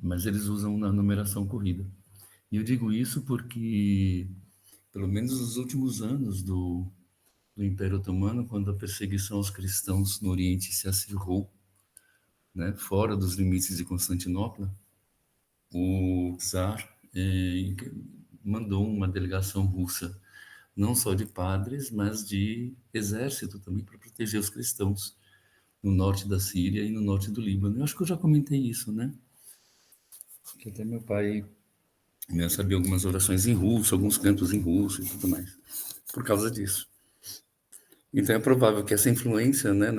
mas eles usam na numeração corrida. E eu digo isso porque, pelo menos nos últimos anos do Império Otomano, quando a perseguição aos cristãos no Oriente se acirrou, né, fora dos limites de Constantinopla, o czar mandou uma delegação russa, não só de padres, mas de exército também, para proteger os cristãos no norte da Síria e no norte do Líbano. Eu acho que eu já comentei isso, né? Que até meu pai, né, sabia algumas orações em russo, alguns cantos em russo e tudo mais, por causa disso. Então é provável que essa influência, né,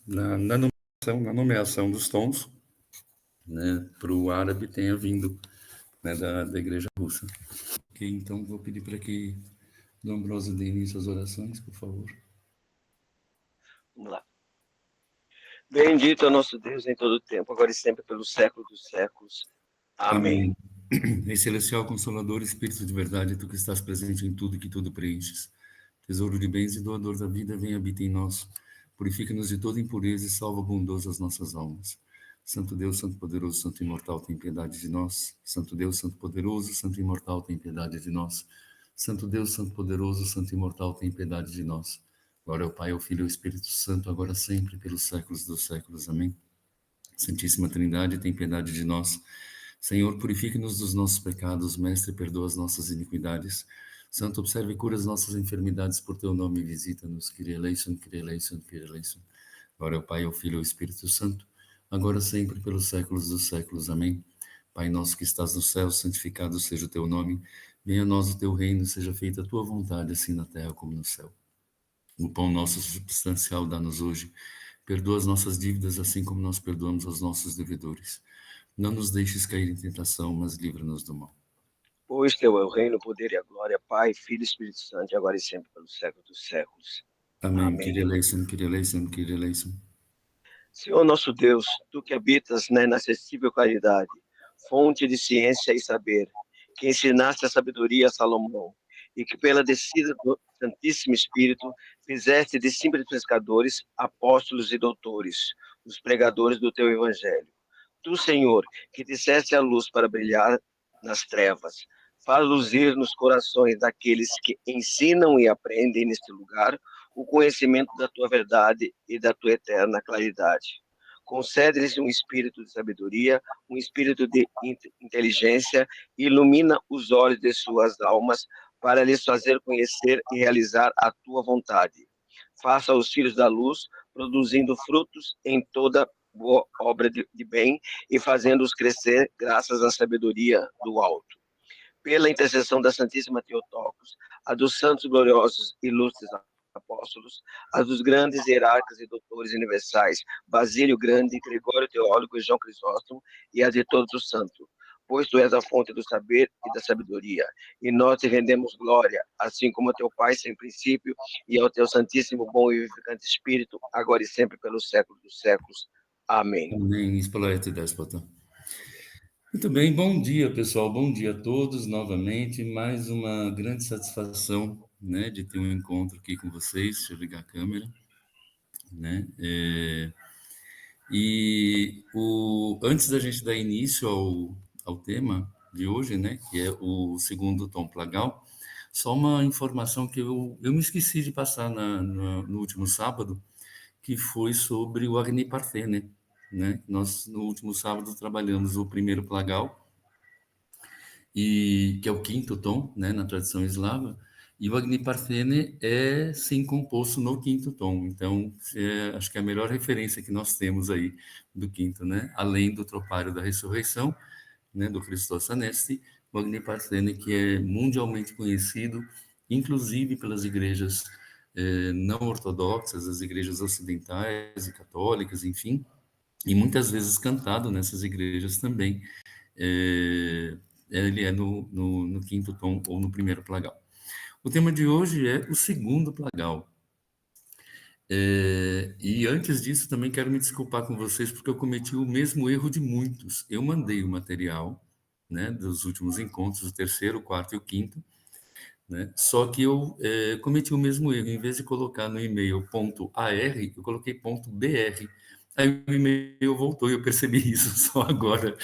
na nomeação dos tons, né, para o árabe tenha vindo, né, da igreja russa. Ok, então vou pedir para que Dom Ambrósio dê início às orações, por favor. Vamos lá. Bendito é o nosso Deus em todo o tempo, agora e sempre, pelos séculos dos séculos. Amém. Em celestial Consolador, Espírito de verdade, tu que estás presente em tudo e que tudo preenches. Tesouro de bens e doador da vida, vem habita em nós. Purifica-nos de toda impureza e salva bondoso as nossas almas. Santo Deus, Santo Poderoso, Santo Imortal, tem piedade de nós. Santo Deus, Santo Poderoso, Santo Imortal, tem piedade de nós. Santo Deus, Santo Poderoso, Santo Imortal, tem piedade de nós. Glória ao Pai, ao Filho e ao Espírito Santo, agora sempre, pelos séculos dos séculos. Amém. Santíssima Trindade, tem piedade de nós. Senhor, purifique-nos dos nossos pecados. Mestre, perdoa as nossas iniquidades. Santo, observe e cura as nossas enfermidades por teu nome, visita-nos. Kyrie eleison, Kyrie eleison, Kyrie eleison. Glória ao Pai, ao Filho e ao Espírito Santo, agora sempre, pelos séculos dos séculos. Amém. Pai nosso que estás no céu, santificado seja o teu nome. Venha a nós o teu reino, seja feita a tua vontade, assim na terra como no céu. O pão nosso substancial dá-nos hoje. Perdoa as nossas dívidas, assim como nós perdoamos aos nossos devedores. Não nos deixes cair em tentação, mas livra-nos do mal. Pois teu é o reino, o poder e a glória, Pai, Filho e Espírito Santo, agora e sempre, pelos séculos dos séculos. Amém. Kyrie Amém. eleison, Kyrie eleison, Kyrie eleison. Senhor nosso Deus, tu que habitas na inacessível claridade, fonte de ciência e saber, que ensinaste a sabedoria a Salomão, e que pela descida do Santíssimo Espírito fizeste de simples pescadores apóstolos e doutores, os pregadores do teu evangelho. Tu, Senhor, que disseste a luz para brilhar nas trevas, faz luzir nos corações daqueles que ensinam e aprendem neste lugar o conhecimento da tua verdade e da tua eterna claridade. Concede-lhes um espírito de sabedoria, um espírito de inteligência, e ilumina os olhos de suas almas para lhes fazer conhecer e realizar a tua vontade. Faça os filhos da luz, produzindo frutos em toda boa obra de bem e fazendo-os crescer graças à sabedoria do alto. Pela intercessão da Santíssima Teotocos, a dos santos gloriosos e ilustres apóstolos, a dos grandes hierarcas e doutores universais, Basílio Grande, Gregório Teólogo e João Crisóstomo, e a de todos os santos. Pois tu és a fonte do saber e da sabedoria, e nós te rendemos glória, assim como ao teu Pai sem princípio, e ao teu Santíssimo, bom e vivificante Espírito, agora e sempre pelos séculos dos séculos. Amém. Amém. Espolete déspota. Muito bem, bom dia, pessoal. Bom dia a todos novamente. Mais uma grande satisfação, né, de ter um encontro aqui com vocês. Deixa eu ligar a câmera, né? Antes da gente dar início ao tema de hoje, né, que é o segundo tom plagal, só uma informação que eu me esqueci de passar no último sábado, que foi sobre o Agni Parthene, né? Nós, no último sábado, trabalhamos o primeiro plagal, que é o quinto tom, né, na tradição eslava, e o Agni Parthene é, sim, composto no quinto tom. Então, acho que é a melhor referência que nós temos aí do quinto, né? Além do tropário da ressurreição, né, do Christos Anesti, o Agni Parthene, que é mundialmente conhecido, inclusive pelas igrejas não ortodoxas, as igrejas ocidentais e católicas, enfim, e muitas vezes cantado nessas igrejas também. Ele é no quinto tom ou no primeiro plagal. O tema de hoje é o segundo plagal. E antes disso, também quero me desculpar com vocês, porque eu cometi o mesmo erro de muitos. Eu mandei o material, né, dos últimos encontros, o terceiro, o quarto e o quinto, né? Só que eu cometi o mesmo erro. Em vez de colocar no e-mail .ar, eu coloquei .br. Aí o e-mail voltou e eu percebi isso só agora.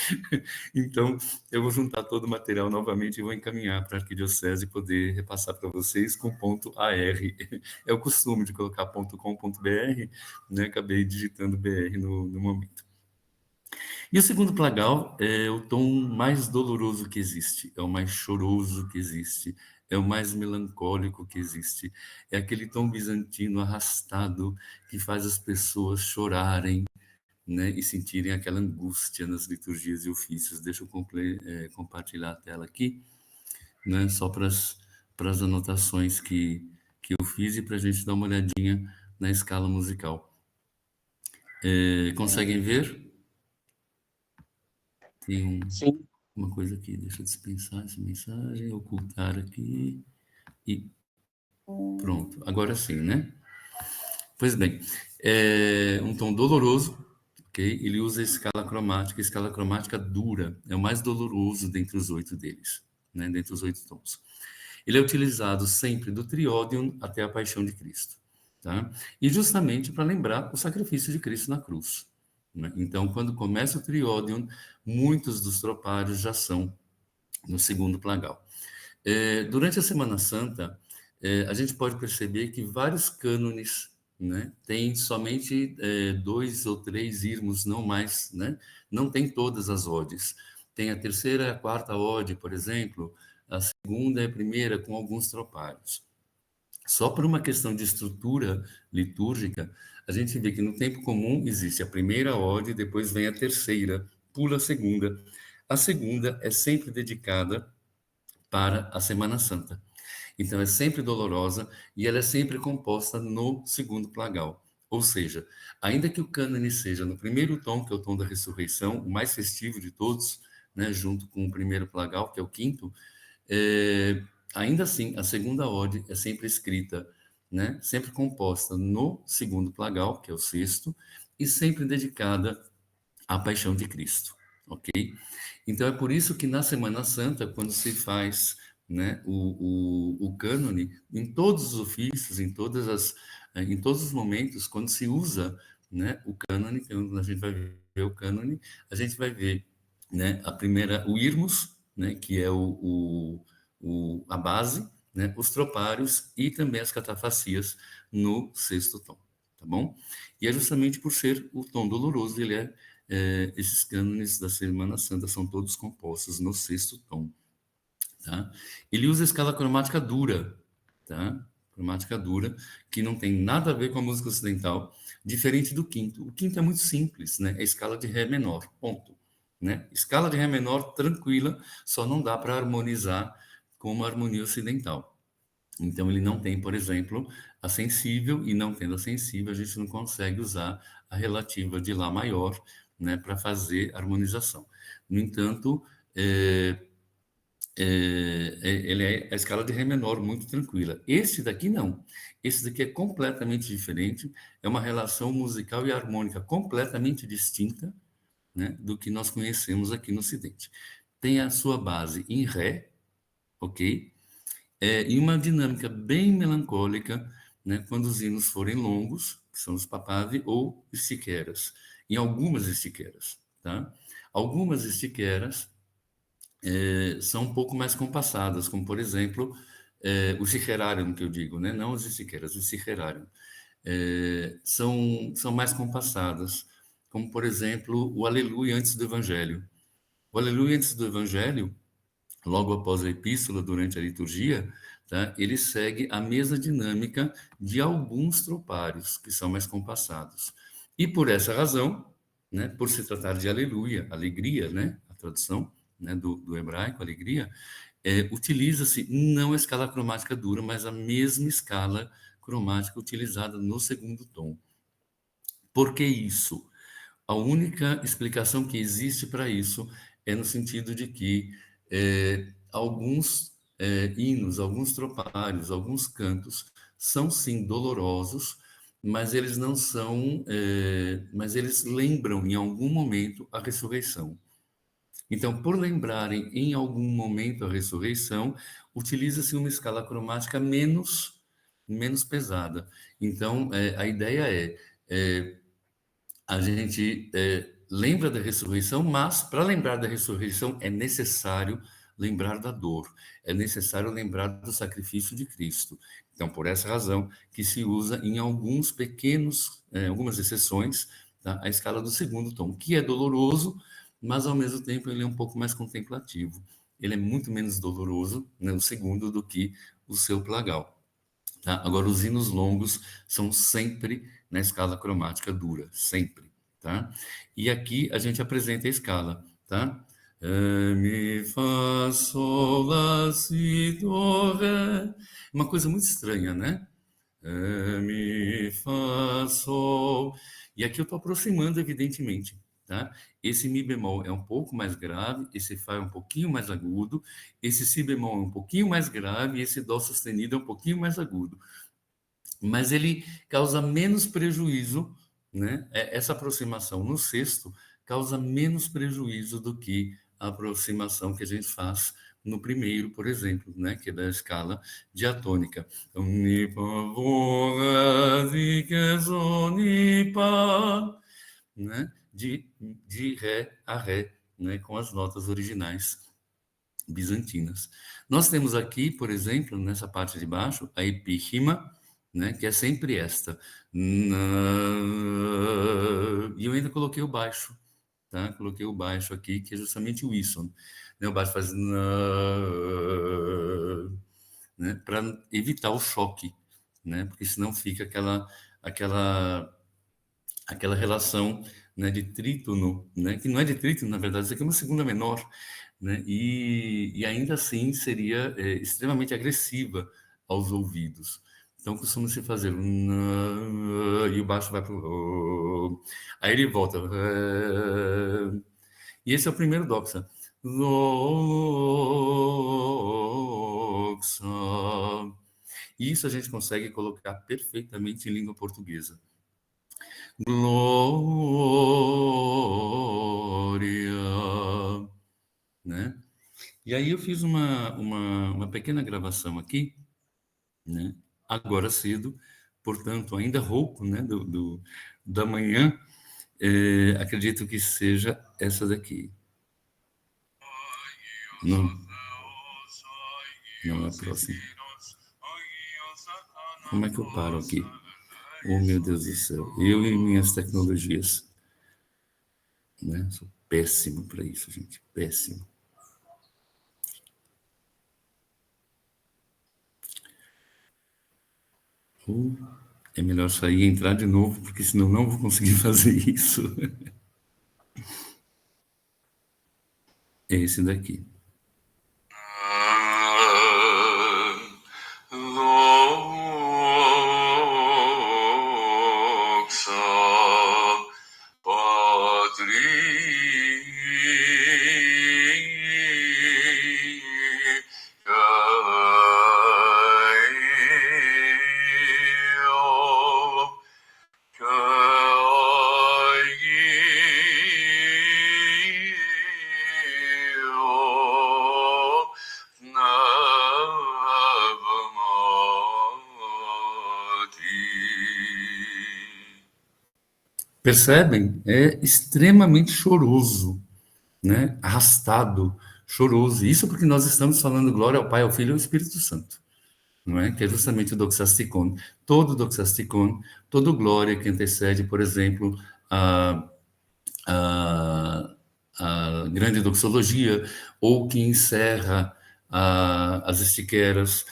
Então, eu vou juntar todo o material novamente e vou encaminhar para a Arquidiocese poder repassar para vocês com ponto .ar. É o costume de colocar ponto .com.br, né? Acabei digitando BR no momento. E o segundo plagal é o tom mais doloroso que existe, é o mais choroso que existe, é o mais melancólico que existe. É aquele tom bizantino arrastado que faz as pessoas chorarem, né, e sentirem aquela angústia nas liturgias e ofícios. Deixa eu compartilhar a tela aqui, né, só para as anotações que eu fiz e para a gente dar uma olhadinha na escala musical. Conseguem ver? Tem Sim. uma coisa aqui, deixa eu dispensar essa mensagem, ocultar aqui e pronto. Agora sim, né? Pois bem, é um tom doloroso, ok? Ele usa a escala cromática dura, é o mais doloroso dentre os 8 deles, né? Dentre os 8 tons. Ele é utilizado sempre do Triodion até a Paixão de Cristo, tá? E justamente para lembrar o sacrifício de Cristo na cruz, né? Então, quando começa o Triodion, muitos dos tropários já são no segundo plagal. Durante a Semana Santa, a gente pode perceber que vários cânones, né, têm somente 2 ou 3 irmos, não mais, né? Não tem todas as odes. Tem a terceira e a quarta ode, por exemplo, a segunda e a primeira com alguns tropários. Só por uma questão de estrutura litúrgica, a gente vê que no tempo comum existe a primeira ode, depois vem a terceira, pula a segunda. A segunda é sempre dedicada para a Semana Santa. Então, é sempre dolorosa e ela é sempre composta no segundo plagal. Ou seja, ainda que o cânone seja no primeiro tom, que é o tom da ressurreição, o mais festivo de todos, né, junto com o primeiro plagal, que é o quinto, é, ainda assim, a segunda ode é sempre escrita, né, sempre composta no segundo plagal, que é o sexto, e sempre dedicada à paixão de Cristo, ok? Então, é por isso que na Semana Santa, quando se faz, né, o cânone, em todos os ofícios, em todos os momentos, quando se usa, né, o cânone, quando a gente vai ver o cânone, a gente vai ver, né, a primeira, o irmos, né, que é a base, né, os tropários e também as catafacias no sexto tom, tá bom? E é justamente por ser o tom doloroso, esses cânones da Semana Santa são todos compostos no sexto tom, tá? Ele usa a escala cromática dura, tá? Cromática dura, que não tem nada a ver com a música ocidental, diferente do quinto. O quinto é muito simples, né? É escala de Ré menor, ponto. Né? Escala de Ré menor tranquila, só não dá para harmonizar com uma harmonia ocidental. Então, ele não tem, por exemplo, a sensível, e não tendo a sensível, a gente não consegue usar a relativa de Lá maior, né, para fazer harmonização. No entanto, ele é a escala de Ré menor, muito tranquila. Esse daqui não. Esse daqui é completamente diferente, é uma relação musical e harmônica completamente distinta, né, do que nós conhecemos aqui no Ocidente. Tem a sua base em Ré, ok? E uma dinâmica bem melancólica, né, quando os hinos forem longos, que são os papavi, ou estiqueras, em algumas estiqueras, tá? Algumas estiqueras são um pouco mais compassadas, como, por exemplo, o Sicherarium, que eu digo, né? Não as estiqueras, o Sicherarium. São mais compassadas, como, por exemplo, o Aleluia antes do Evangelho. O Aleluia antes do Evangelho, logo após a epístola, durante a liturgia, tá? Ele segue a mesma dinâmica de alguns tropários, que são mais compassados. E por essa razão, né, por se tratar de aleluia, alegria, né, a tradução, né, do hebraico, alegria, utiliza-se não a escala cromática dura, mas a mesma escala cromática utilizada no segundo tom. Por que isso? A única explicação que existe para isso é no sentido de que alguns hinos, alguns tropários, alguns cantos são sim dolorosos, mas eles não são, mas eles lembram em algum momento a ressurreição. Então, por lembrarem em algum momento a ressurreição, utiliza-se uma escala cromática menos pesada. Então, a ideia é a gente lembra da ressurreição, mas para lembrar da ressurreição é necessário lembrar da dor, é necessário lembrar do sacrifício de Cristo. Então, por essa razão que se usa em alguns pequenos, algumas exceções, tá, a escala do segundo tom, que é doloroso, mas ao mesmo tempo ele é um pouco mais contemplativo. Ele é muito menos doloroso, né, o segundo, do que o seu plagal. Tá? Agora, os hinos longos são sempre na escala cromática dura, sempre. Tá? E aqui a gente apresenta a escala. Tá? Mi, Fá, Sol, Lá, Si, Do, Ré. Uma coisa muito estranha, né? Mi, Fá, Sol. E aqui eu estou aproximando, evidentemente. Tá? Esse Mi bemol é um pouco mais grave, esse Fá é um pouquinho mais agudo, esse Si bemol é um pouquinho mais grave, e esse Dó sustenido é um pouquinho mais agudo. Mas ele causa menos prejuízo, né? Essa aproximação no sexto causa menos prejuízo do que a aproximação que a gente faz no primeiro, por exemplo, né? Que é da escala diatônica. Então, mi, pá, vô, ré, si, que, sol, mi, pá, né? De ré a ré, né? Com as notas originais bizantinas. Nós temos aqui, por exemplo, nessa parte de baixo, a epífima, né, que é sempre esta. E eu ainda coloquei o baixo, tá? Coloquei o baixo aqui, que é justamente o whistling. Né? O baixo faz... Né, para evitar o choque, né? Porque senão fica aquela relação, né, de trítono, né, que não é de trítono, na verdade, isso aqui é uma segunda menor, né, e ainda assim seria extremamente agressiva aos ouvidos. Então costuma-se fazer e o baixo vai para o aí ele volta e esse é o primeiro doxa. Doxa. E isso a gente consegue colocar perfeitamente em língua portuguesa. Glória, né? E aí eu fiz uma pequena gravação aqui, né? Agora cedo, portanto, ainda rouco, né? Da manhã, acredito que seja essa daqui. Não, não é a próxima. Como é que eu paro aqui? Oh, meu Deus do céu. Eu e minhas tecnologias. Né? Sou péssimo para isso, gente. Péssimo. É melhor sair e entrar de novo, porque senão não vou conseguir fazer isso. É esse daqui. Percebem? É extremamente choroso, né? Arrastado, choroso. Isso porque nós estamos falando glória ao Pai, ao Filho e ao Espírito Santo, não é? Que é justamente o doxasticon. Todo doxasticon, todo glória que antecede, por exemplo, a, a grande doxologia, ou que encerra as estiqueras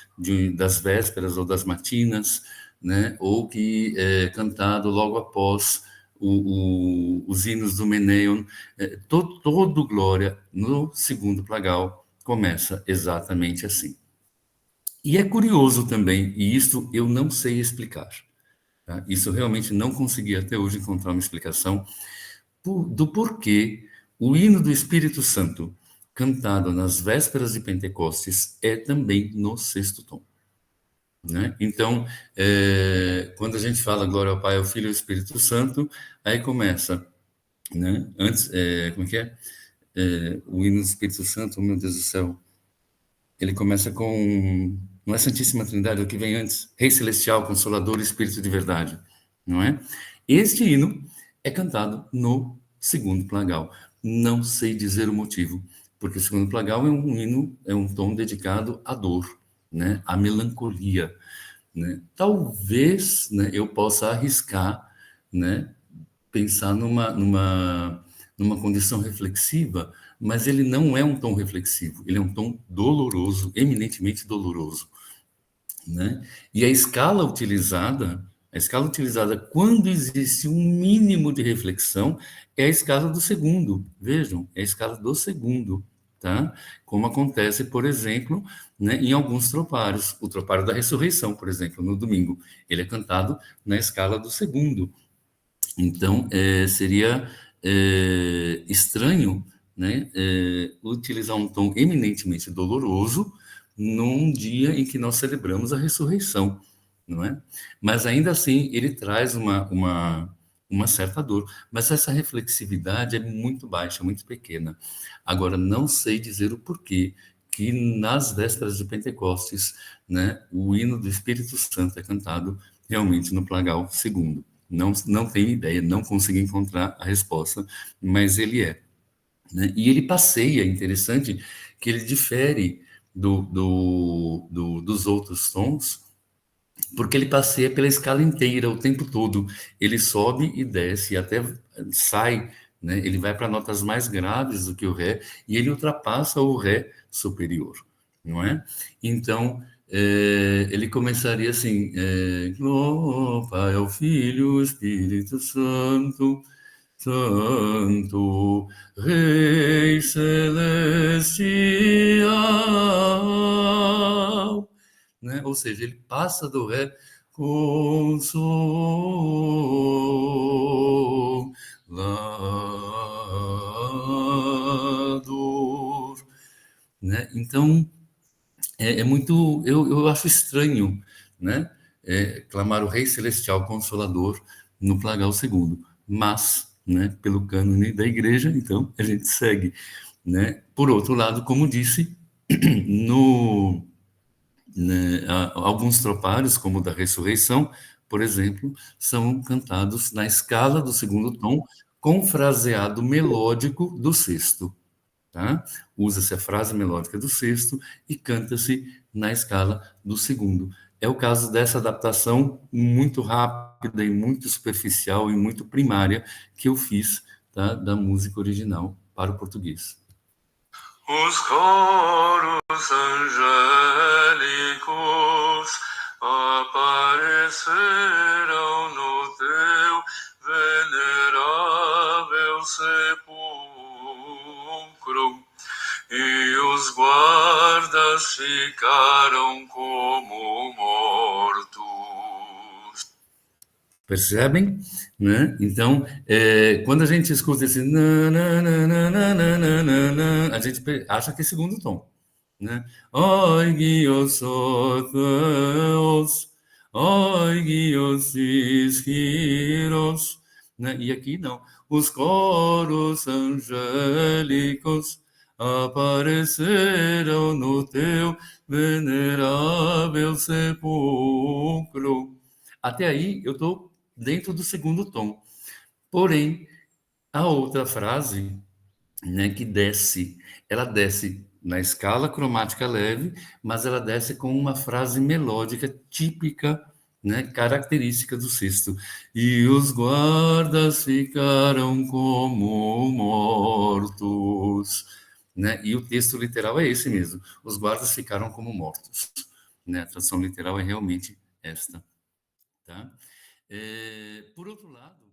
das vésperas ou das matinas, né? Ou que é cantado logo após os hinos do Meneion. Todo glória no segundo plagal começa exatamente assim. E é curioso também, e isso eu não sei explicar, tá? Isso eu realmente não consegui até hoje encontrar uma explicação do porquê o hino do Espírito Santo, cantado nas vésperas de Pentecostes, é também no sexto tom. Né? Então, quando a gente fala glória ao Pai, ao Filho e ao Espírito Santo, aí começa, né? Antes, como é que é? O hino do Espírito Santo, meu Deus do céu, ele começa com, não é Santíssima Trindade, é o que vem antes, Rei Celestial, Consolador, Espírito de Verdade, não é? Este hino é cantado no segundo plagal. Não sei dizer o motivo, porque o segundo plagal é um hino, é um tom dedicado à dor, né, à melancolia, né? Talvez, né, eu possa arriscar, né, pensar numa condição reflexiva, mas ele não é um tom reflexivo, ele é um tom doloroso, eminentemente doloroso, né? E a escala utilizada quando existe um mínimo de reflexão é a escala do segundo. Vejam, é a escala do segundo, tá? Como acontece, por exemplo, né, em alguns tropários. O tropário da ressurreição, por exemplo, no domingo, ele é cantado na escala do segundo. Então, seria estranho, né, utilizar um tom eminentemente doloroso num dia em que nós celebramos a ressurreição, não é? Mas ainda assim, ele traz uma certa dor. Mas essa reflexividade é muito baixa, muito pequena. Agora, não sei dizer o porquê que nas vésperas de Pentecostes, né, o hino do Espírito Santo é cantado realmente no plagal segundo. Não tenho ideia, não consegui encontrar a resposta, mas ele é, né? E ele passeia, interessante, que ele difere dos outros tons, porque ele passeia pela escala inteira o tempo todo. Ele sobe e desce, e até sai, né? Ele vai para notas mais graves do que o Ré, e ele ultrapassa o Ré superior, não é? Então, ele começaria assim: Glória ao Pai, ao Filho, ao Espírito Santo, Santo, Rei Celestial, né? Ou seja, ele passa do Ré Consolador, né? Então, é muito, eu acho estranho, né? Clamar o Rei Celestial Consolador no plagal segundo, mas, né, pelo cânone da igreja, então, a gente segue, né? Por outro lado, como disse, no, né, alguns tropários, como o da ressurreição, por exemplo, são cantados na escala do segundo tom, com fraseado melódico do sexto, tá? Usa-se a frase melódica do sexto e canta-se na escala do segundo. É o caso dessa adaptação muito rápida e muito superficial e muito primária que eu fiz, tá, da música original para o português. Os coros angélicos aparecerão no teu venerável sepulcro, e os guardas ficaram como mortos. Percebem? Né? Então, quando a gente escuta esse a gente acha que é segundo tom, né? Oigios Theos, oigios ischiros, né? E aqui não. Os coros angélicos apareceram no teu venerável sepulcro. Até aí eu estou dentro do segundo tom. Porém, a outra frase, né, que desce, ela desce na escala cromática leve, mas ela desce com uma frase melódica típica, né, característica do sexto. E os guardas ficaram como mortos, né? E o texto literal é esse mesmo. Os guardas ficaram como mortos, né? A tradução literal é realmente esta, tá? Por outro lado,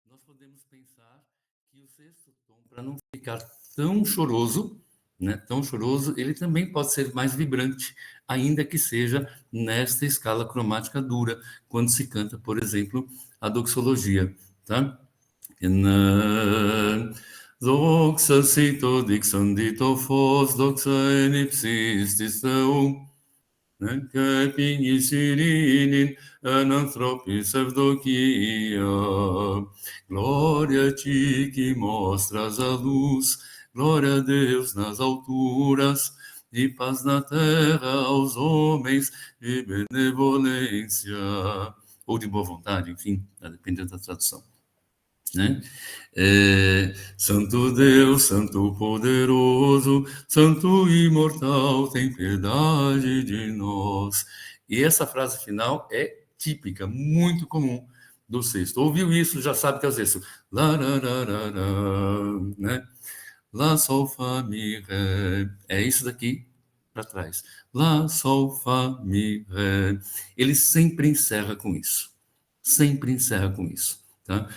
nós podemos pensar que o sexto tom, para não ficar tão choroso, né, tão choroso, ele também pode ser mais vibrante, ainda que seja nesta escala cromática dura, quando se canta, por exemplo, a doxologia, tá? Doxa cito dixandito fos, doxa en ipsis disteu, Κέπινη ειρήνην εν ανθρώπης ευδοκία. Glória a ti que mostras a luz, glória a Deus nas alturas, e paz na terra aos homens, e benevolência, ou de boa vontade, enfim, dependendo da tradução. né? Santo Deus, Santo poderoso, Santo imortal, tem piedade de nós. E essa frase final é típica, muito comum do sexto. Ouviu isso, já sabe que é o sexto. Lá, né? Lá, sol, fá, mi, ré. É isso daqui para trás. Lá, sol, fá, mi, ré. Ele sempre encerra com isso. Sempre encerra com isso. Tá?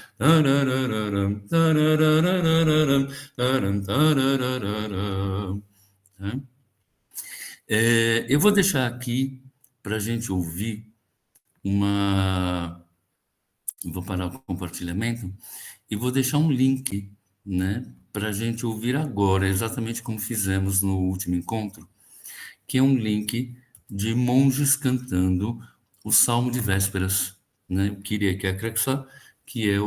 Eu vou deixar aqui para a gente ouvir uma. Vou parar o compartilhamento e vou deixar um link, né, para a gente ouvir agora, exatamente como fizemos no último encontro, que é um link de monges cantando o Salmo de Vésperas, né? Kyrie que Akraxa, que é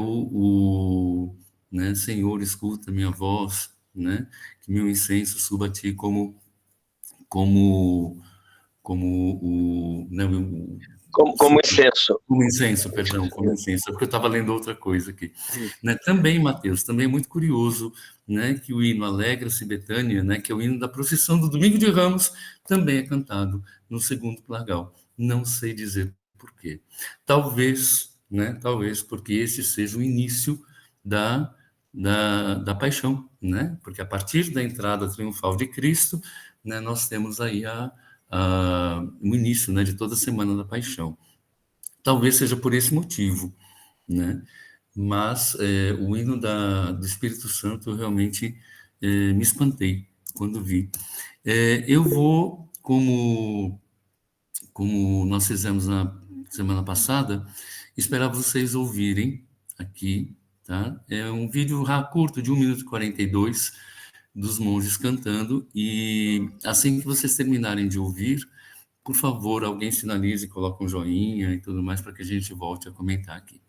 né, Senhor, escuta minha voz, né? Que meu incenso suba a ti como né, Como incenso. como incenso, perdão, como incenso, é porque eu estava lendo outra coisa aqui. Né, também, Mateus, também é muito curioso, né, que o hino Alegra-se Betânia, né, que é o hino da procissão do Domingo de Ramos, também é cantado no segundo plagal. Não sei dizer por quê. Talvez, né, talvez porque esse seja o início da paixão, né, porque a partir da entrada triunfal de Cristo, né, nós temos aí o início, né, de toda a Semana da Paixão. Talvez seja por esse motivo, né? Mas o hino do Espírito Santo realmente me espantei quando vi. Eu vou, como nós fizemos na semana passada, esperar vocês ouvirem aqui, tá? É um vídeo curto de 1 minuto e 42 dos monges cantando, e assim que vocês terminarem de ouvir, por favor, alguém sinalize, coloque um joinha e tudo mais para que a gente volte a comentar aqui.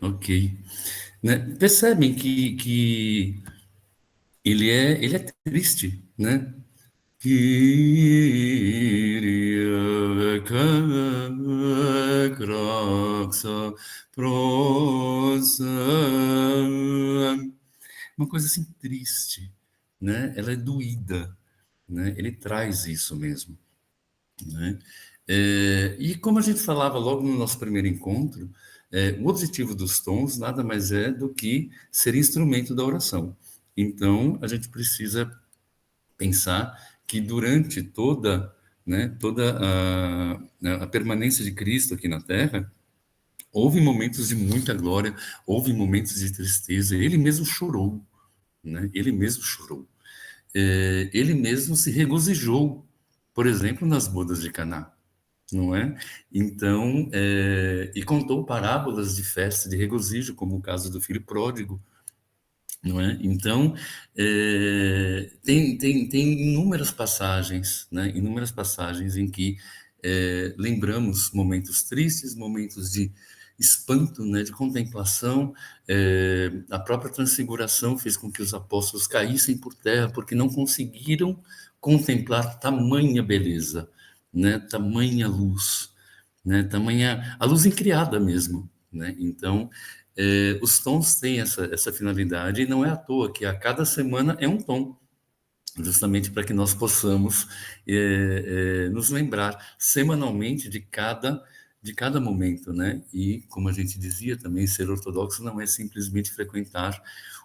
Ok. Né? Percebem que ele é triste, né? Kyrie Kraxa prosa. Uma coisa assim triste, né? Ela é doída, né? Ele traz isso mesmo, né? E como a gente falava logo no nosso primeiro encontro, o objetivo dos tons nada mais é do que ser instrumento da oração. Então, a gente precisa pensar que durante toda a permanência de Cristo aqui na Terra, houve momentos de muita glória, houve momentos de tristeza, ele mesmo chorou, né? Ele mesmo chorou. Ele mesmo se regozijou, por exemplo, nas bodas de Caná, não é? Então, e contou parábolas de festa, de regozijo, como o caso do filho pródigo, não é? Então, tem inúmeras passagens, né? Inúmeras passagens em que lembramos momentos tristes, momentos de espanto, né? De contemplação. A própria transfiguração fez com que os apóstolos caíssem por terra, porque não conseguiram contemplar tamanha beleza, né? Tamanha luz, né? Tamanha a luz incriada mesmo, né? Então, os tons têm essa finalidade, e não é à toa que a cada semana é um tom, justamente para que nós possamos nos lembrar semanalmente de cada momento, né? E, como a gente dizia também, ser ortodoxo não é simplesmente frequentar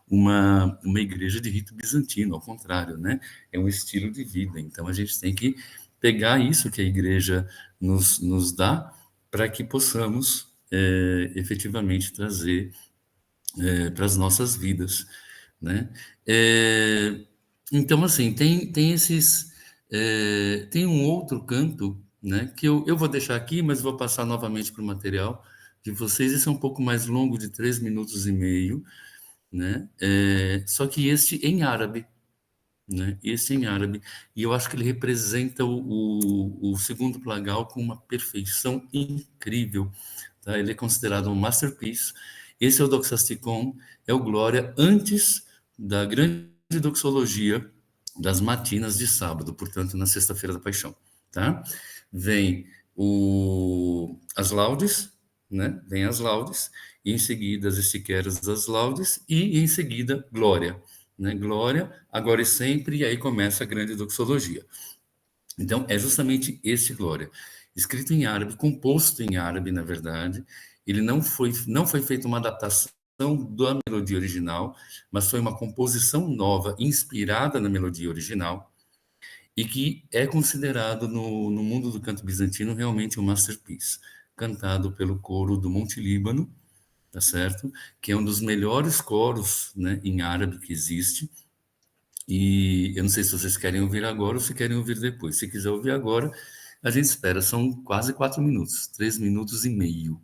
uma igreja de rito bizantino, ao contrário, né? É um estilo de vida. Então, a gente tem que pegar isso que a igreja nos dá para que possamos efetivamente trazer para as nossas vidas, né? É, então, assim, tem esses... tem um outro canto, né, que eu vou deixar aqui, mas vou passar novamente para o material de vocês. Esse é um pouco mais longo, de 3 minutos e meio, né? Só que este em árabe, né? Esse em árabe. E eu acho que ele representa o segundo plagal com uma perfeição incrível, tá? Ele é considerado um masterpiece. Esse é o Doxasticon, é o Glória, antes da grande doxologia das matinas de sábado, portanto, na sexta-feira da Paixão, tá? Vem as laudes, né? Vem as laudes, e em seguida as estiqueras das laudes, e em seguida Glória, né? Glória, agora e sempre, e aí começa a grande doxologia. Então, é justamente esse Glória, escrito em árabe, composto em árabe, na verdade. Ele não foi feita uma adaptação da melodia original, mas foi uma composição nova, inspirada na melodia original, e que é considerado no mundo do canto bizantino realmente um masterpiece, cantado pelo coro do Monte Líbano, tá certo? Que é um dos melhores coros, né, em árabe que existe. E eu não sei se vocês querem ouvir agora ou se querem ouvir depois. Se quiser ouvir agora, a gente espera. São quase 4 minutos, 3 minutos e meio.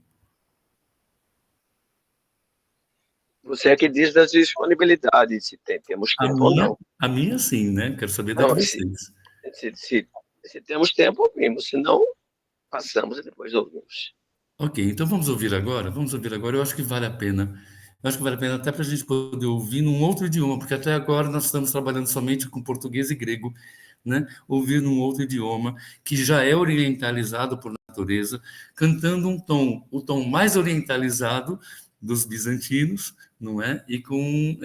Você é que diz das disponibilidades, se temos A tempo ou minha, não. a minha sim, né? Quero saber da de Não, vocês. se, se, se temos tempo, ouvimos. Se não, passamos e depois ouvimos. Ok, então vamos ouvir agora? Vamos ouvir agora. Eu acho que vale a pena. Eu acho que vale a pena até para a gente poder ouvir num outro idioma, porque até agora nós estamos trabalhando somente com português e grego, né? Ouvir num outro idioma que já é orientalizado por natureza, cantando o tom mais orientalizado dos bizantinos, não é? E com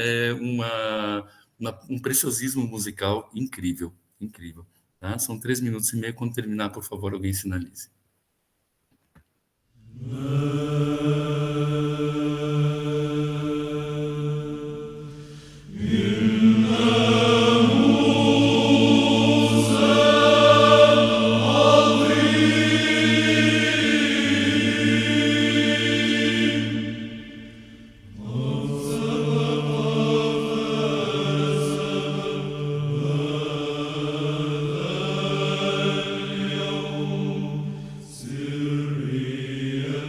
um preciosismo musical incrível, incrível. Tá? São 3 minutos e meio. Quando terminar, por favor, alguém sinalize. Syrian,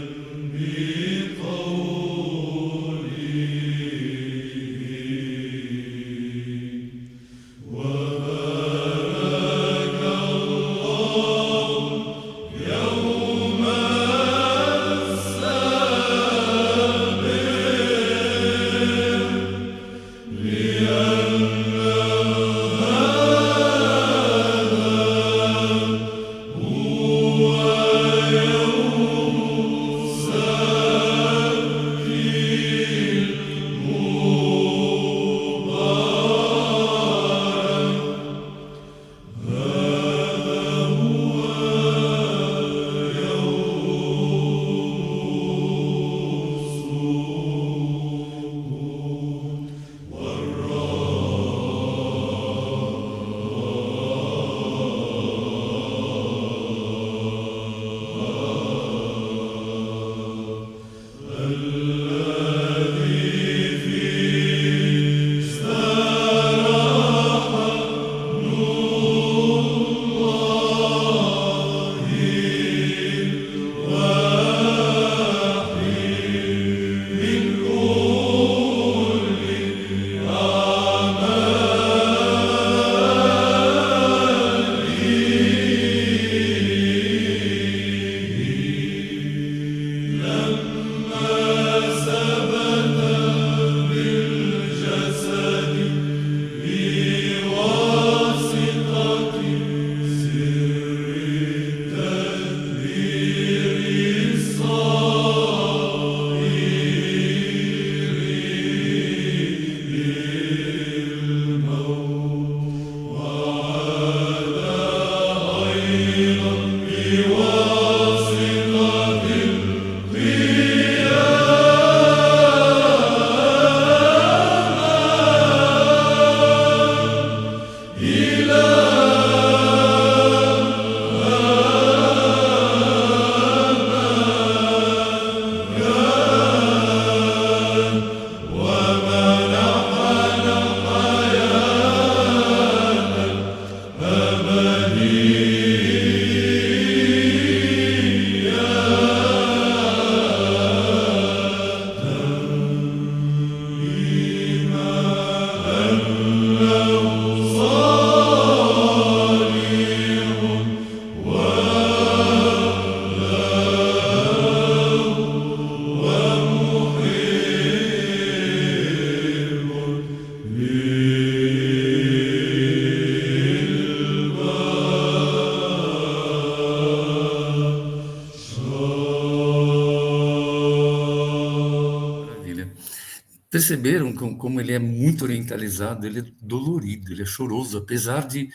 Perceberam como ele é muito orientalizado, ele é dolorido, ele é choroso, apesar de,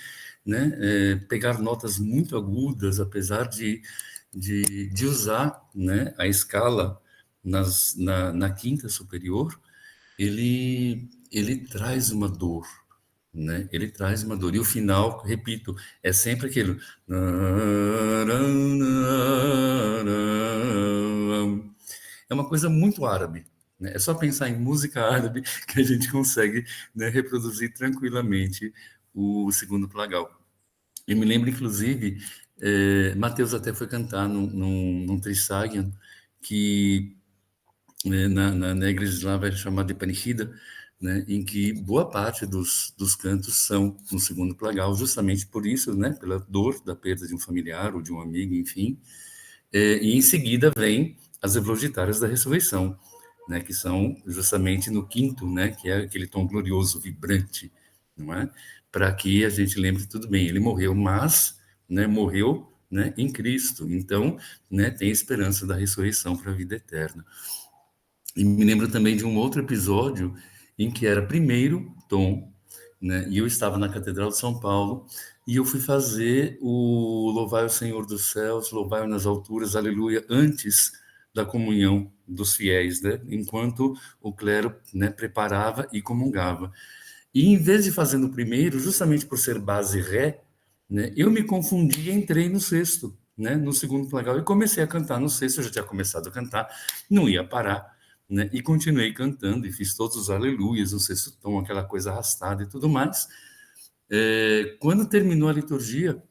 né, pegar notas muito agudas, apesar de usar, né, a escala na quinta superior, ele traz uma dor, né? Ele traz uma dor. E o final, repito, é sempre aquilo. É uma coisa muito árabe, né? É só pensar em música árabe que a gente consegue, né, reproduzir tranquilamente o segundo plagal. Eu me lembro, inclusive, Mateus até foi cantar num Trisagion, que na igreja eslava é chamada de Panihida, né, em que boa parte dos cantos são no segundo plagal, justamente por isso, né, pela dor da perda de um familiar ou de um amigo, enfim. E em seguida vem as Evlogitárias da ressurreição, né, que são justamente no quinto, né, que é aquele tom glorioso, vibrante, não é? Para que a gente lembre tudo bem, ele morreu, mas, né, morreu, né, em Cristo. Então, né, tem esperança da ressurreição para a vida eterna. E me lembro também de um outro episódio em que era primeiro tom, né? E eu estava na Catedral de São Paulo e eu fui fazer o Louvai o Senhor dos Céus, Louvai-o nas alturas, aleluia, antes da comunhão dos fiéis, né? Enquanto o clero, né, preparava e comungava. E em vez de fazer no primeiro, justamente por ser base ré, né, eu me confundi e entrei no sexto, né, no segundo plagal, e comecei a cantar no sexto. Eu já tinha começado a cantar, não ia parar, né, e continuei cantando, e fiz todos os aleluias no sexto tom, aquela coisa arrastada e tudo mais. Quando terminou a liturgia,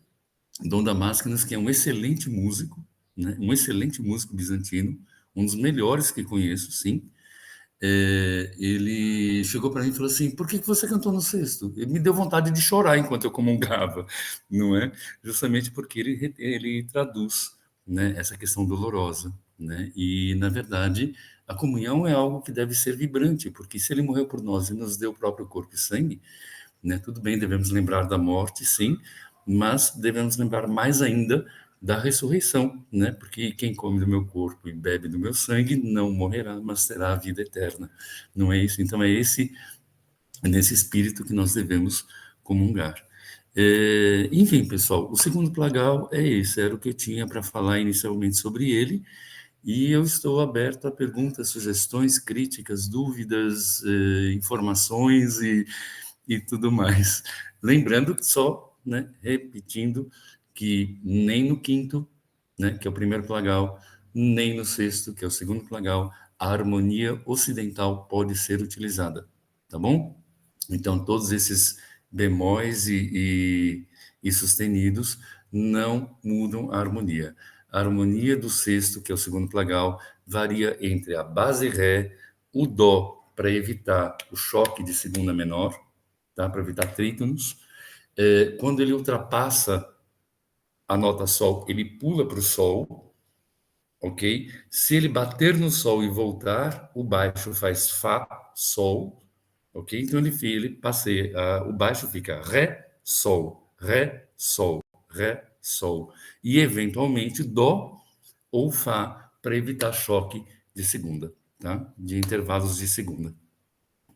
Dom Damascenes, que é um excelente músico, né, um excelente músico bizantino, um dos melhores que conheço, sim, ele chegou para mim e falou assim: por que você cantou no sexto? Ele me deu vontade de chorar enquanto eu comungava, não é? Justamente porque ele traduz, né, essa questão dolorosa, né? E, na verdade, a comunhão é algo que deve ser vibrante, porque se ele morreu por nós e nos deu o próprio corpo e sangue, né, tudo bem, devemos lembrar da morte, sim, mas devemos lembrar mais ainda da ressurreição, né? Porque quem come do meu corpo e bebe do meu sangue não morrerá, mas terá a vida eterna. Não é isso? Então é nesse espírito que nós devemos comungar. Enfim, pessoal, o segundo plagal é esse, era o que eu tinha para falar inicialmente sobre ele, e eu estou aberto a perguntas, sugestões, críticas, dúvidas, informações e tudo mais. Lembrando que só, né, repetindo, que nem no quinto, né, que é o primeiro plagal, nem no sexto, que é o segundo plagal, a harmonia ocidental pode ser utilizada, tá bom? Então, todos esses bemóis e sustenidos não mudam a harmonia. A harmonia do sexto, que é o segundo plagal, varia entre a base ré, o dó, para evitar o choque de segunda menor, tá? Para evitar trítonos. Quando ele ultrapassa a nota sol, ele pula para o sol, ok? Se ele bater no sol e voltar, o baixo faz fá, sol, ok? Então ele passeia, o baixo fica ré, sol, ré, sol, ré, sol, e eventualmente dó ou fá para evitar choque de segunda, tá? De intervalos de segunda,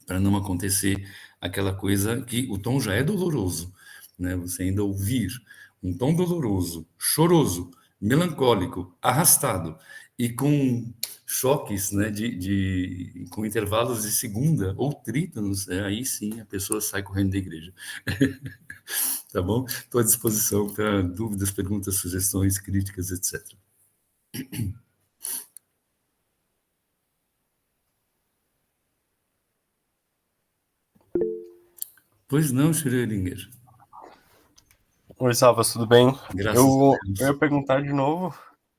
para não acontecer aquela coisa que o tom já é doloroso, né? Você ainda ouvir um tom doloroso, choroso, melancólico, arrastado e com choques, né, com intervalos de segunda ou trítonos, aí sim a pessoa sai correndo da igreja. Tá bom? Estou à disposição para dúvidas, perguntas, sugestões, críticas, etc. Pois não, Schrödinger. Oi, Salvas, tudo bem? Graças a Eu Deus. ia perguntar de novo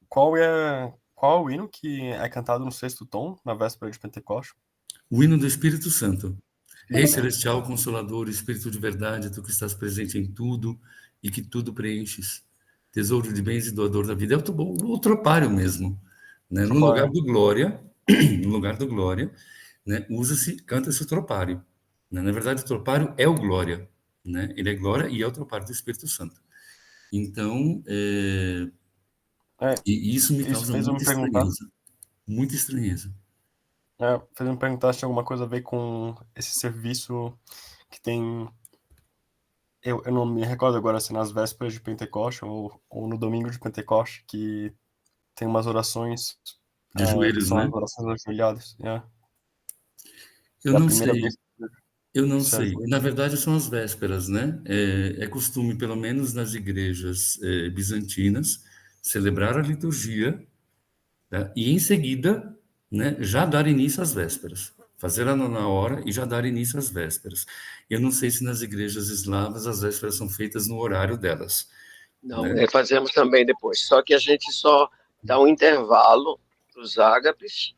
qual é o hino que é cantado no sexto tom, na véspera de Pentecostes? O hino do Espírito Santo. Rei celestial, consolador, Espírito de verdade, tu que estás presente em tudo e que tudo preenches. Tesouro de bens e doador da vida. É o tropário mesmo. Né? No lugar Tropário. do glória, no lugar do glória, né? Canta-se o tropário. Né? Na verdade, o tropário é o glória. Né? Ele é glória e é o tropário do Espírito Santo. Então, e isso me Isso causa fez eu me muita perguntar. estranheza. Muita estranheza. Fez eu me perguntar se tinha alguma coisa a ver com esse serviço que tem. Eu não me recordo agora se nas vésperas de Pentecostes ou no domingo de Pentecostes, que tem umas orações De que joelhos, são né? as orações ajoelhadas. Eu É a não primeira sei. vez Eu não que se sei. ajoelha. Na verdade, são as vésperas, né? É costume, pelo menos nas igrejas bizantinas, celebrar a liturgia, tá? E, em seguida, né, já dar início às vésperas. Fazer a nona hora e já dar início às vésperas. Eu não sei se nas igrejas eslavas as vésperas são feitas no horário delas, Não, né? fazemos também depois. Só que a gente só dá um intervalo para os ágapes,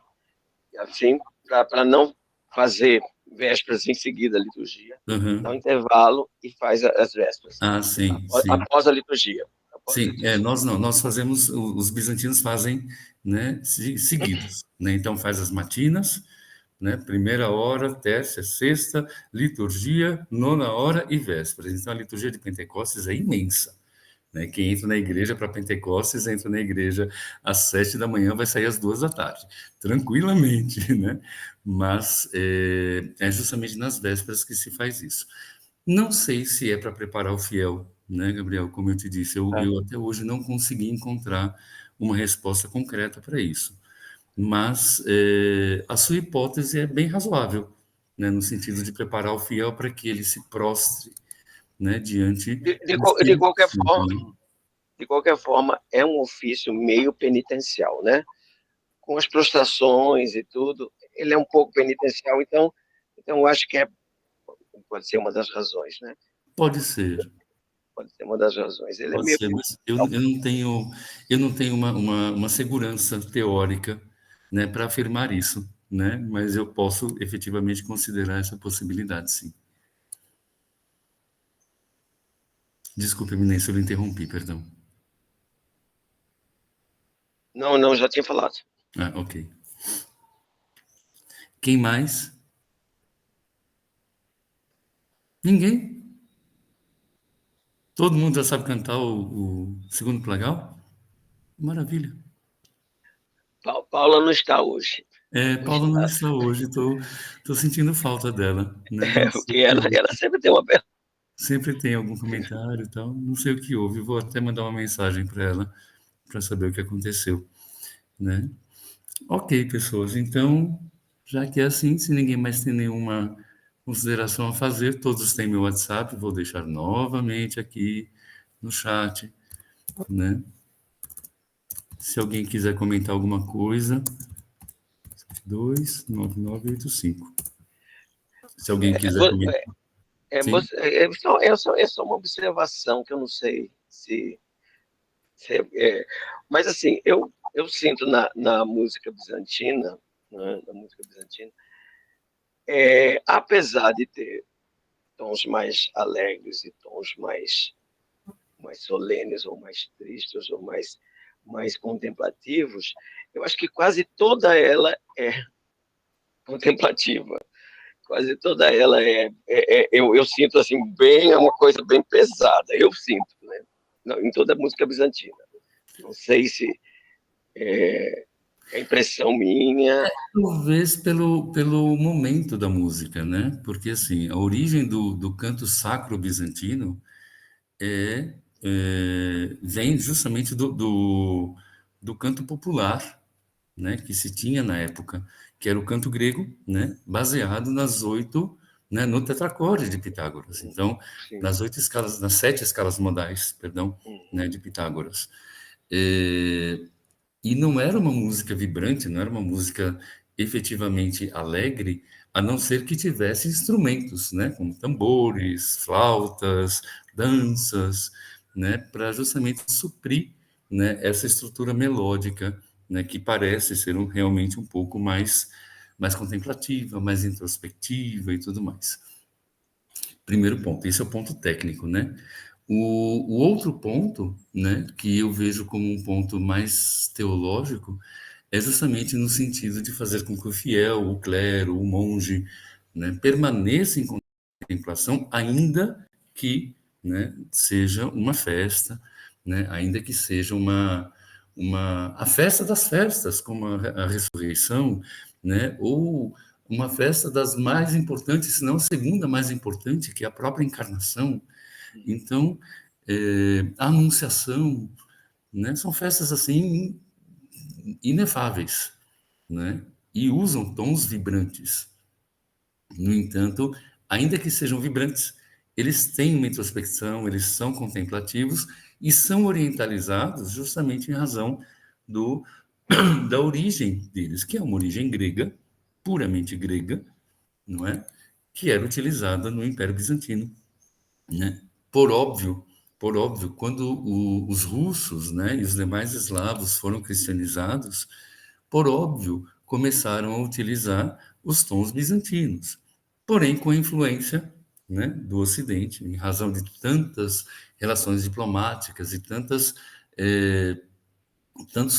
assim, para não fazer vésperas em seguida a liturgia. Dá um Uhum. intervalo e faz as vésperas. Ah, sim, sim. Após a liturgia. Após a Sim, liturgia. nós não, nós fazemos, os bizantinos fazem, né, seguidos, né? Então faz as matinas, né? Primeira hora, terça, sexta, liturgia, nona hora e vésperas. Então a liturgia de Pentecostes é imensa, né? Quem entra na igreja para Pentecostes entra na igreja às 7 da manhã, vai sair às 2 da tarde, tranquilamente, né? Mas é justamente nas vésperas que se faz isso. Não sei se é para preparar o fiel, né, Gabriel? Como eu te disse, eu até hoje não consegui encontrar uma resposta concreta para isso. Mas a sua hipótese é bem razoável, né, no sentido de preparar o fiel para que ele se prostre, né, diante do De Espírito qualquer Santo, forma, né? é um ofício meio penitencial, né? Com as prostrações e tudo, ele é um pouco penitencial, então eu acho que pode ser uma das razões, né? Pode ser, Pode ser uma das razões. Ele é pode meio ser, mas eu não tenho uma segurança teórica, né, para afirmar isso, né? Mas eu posso efetivamente considerar essa possibilidade, sim. Desculpe, Eminência, eu lhe interrompi, perdão. Não, já tinha falado. Ah, ok. Quem mais? Ninguém? Todo mundo já sabe cantar o segundo plagal? Maravilha. Paula não está hoje. Paula não está hoje, tô sentindo falta dela, né? Não sei Porque o que houve. ela sempre tem uma perna. Sempre tem algum comentário e tal, não sei o que houve, vou até mandar uma mensagem para ela, para saber o que aconteceu, né? Ok, pessoas, então, já que é assim, se ninguém mais tem nenhuma consideração a fazer, todos têm meu WhatsApp, vou deixar novamente aqui no chat, né? Se alguém quiser comentar alguma coisa, 29985. Se alguém quiser comentar, sim, É só uma observação que eu não sei mas assim, eu sinto na música bizantina, né, na música bizantina, apesar de ter tons mais alegres e tons mais solenes ou mais tristes ou mais contemplativos, eu acho que quase toda ela é contemplativa. Quase toda ela eu sinto assim bem, é uma coisa bem pesada. Eu sinto, né? Em toda a música bizantina. Não sei se é impressão minha. talvez pelo momento da música, né? Porque, assim, a origem do canto sacro bizantino vem justamente do canto popular, né? Que se tinha na época, que era o canto grego, né? Baseado nas 8 né, no tetracorde de Pitágoras. Então, Sim. nas 7 escalas modais, perdão, né, de Pitágoras. E não era uma música vibrante, não era uma música efetivamente alegre, a não ser que tivesse instrumentos, né, como tambores, flautas, danças, né, para justamente suprir, né, essa estrutura melódica, né, que parece ser realmente um pouco mais contemplativa, mais introspectiva e tudo mais. Primeiro ponto, esse é o ponto técnico, né? O outro ponto, né, que eu vejo como um ponto mais teológico, é justamente no sentido de fazer com que o fiel, o clero, o monge, né, permaneça em contemplação, ainda que, né, seja uma festa, né, ainda que seja a festa das festas, como a ressurreição, né, ou uma festa das mais importantes, se não a segunda mais importante, que é a própria encarnação. Então, a Anunciação, né, são festas assim inefáveis, né, e usam tons vibrantes. No entanto, ainda que sejam vibrantes, eles têm uma introspecção, eles são contemplativos e são orientalizados justamente em razão da origem deles, que é uma origem grega, puramente grega, não é? Que era utilizada no Império Bizantino, né? Por óbvio, quando os russos, né, e os demais eslavos foram cristianizados, por óbvio, começaram a utilizar os tons bizantinos, porém com a influência, né, do Ocidente, em razão de tantas relações diplomáticas e tantos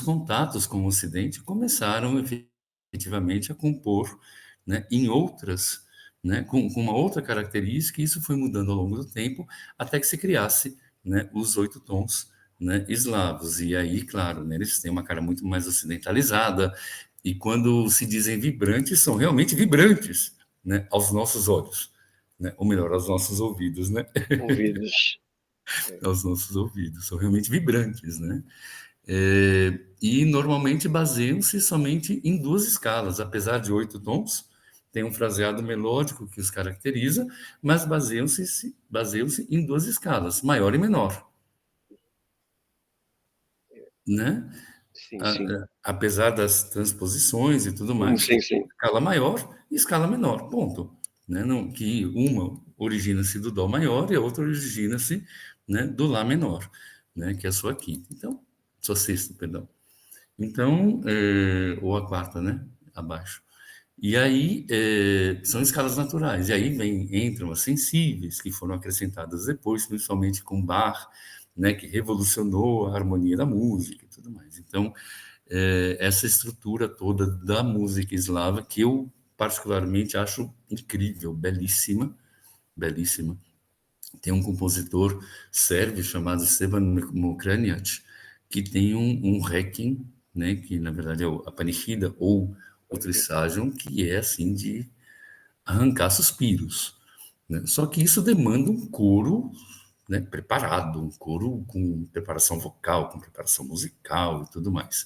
contatos com o Ocidente, começaram efetivamente a compor, né, em outras, né, com uma outra característica, e isso foi mudando ao longo do tempo, até que se criasse, né, os 8 tons, né, eslavos. E aí, claro, né, eles têm uma cara muito mais ocidentalizada, e quando se dizem vibrantes, são realmente vibrantes, né, aos nossos olhos, né, ou melhor, aos nossos ouvidos, né, Ouvidos. aos nossos ouvidos, são realmente vibrantes, né. E normalmente baseiam-se somente em 2 escalas, apesar de 8 tons, tem um fraseado melódico que os caracteriza, mas baseiam-se em 2 escalas, maior e menor, né? Sim, sim. Apesar das transposições e tudo mais, Sim, sim. escala maior e escala menor, ponto. Né? Não, que uma origina-se do dó maior e a outra origina-se, né, do lá menor, né, que é a sua quinta. Então, sua sexta, perdão. Então, ou a quarta, né, abaixo. E aí, são escalas naturais. E aí entram as sensíveis, que foram acrescentadas depois, principalmente com Bach, né, que revolucionou a harmonia da música e tudo mais. Então, essa estrutura toda da música eslava, que eu particularmente acho incrível, belíssima, belíssima. Tem um compositor sérvio chamado Stevan Mokranjac, que tem um requiem, né, que na verdade é a Panichida ou o Trissagion, que é assim de arrancar suspiros, né? Só que isso demanda um coro, né, preparado, um coro com preparação vocal, com preparação musical e tudo mais.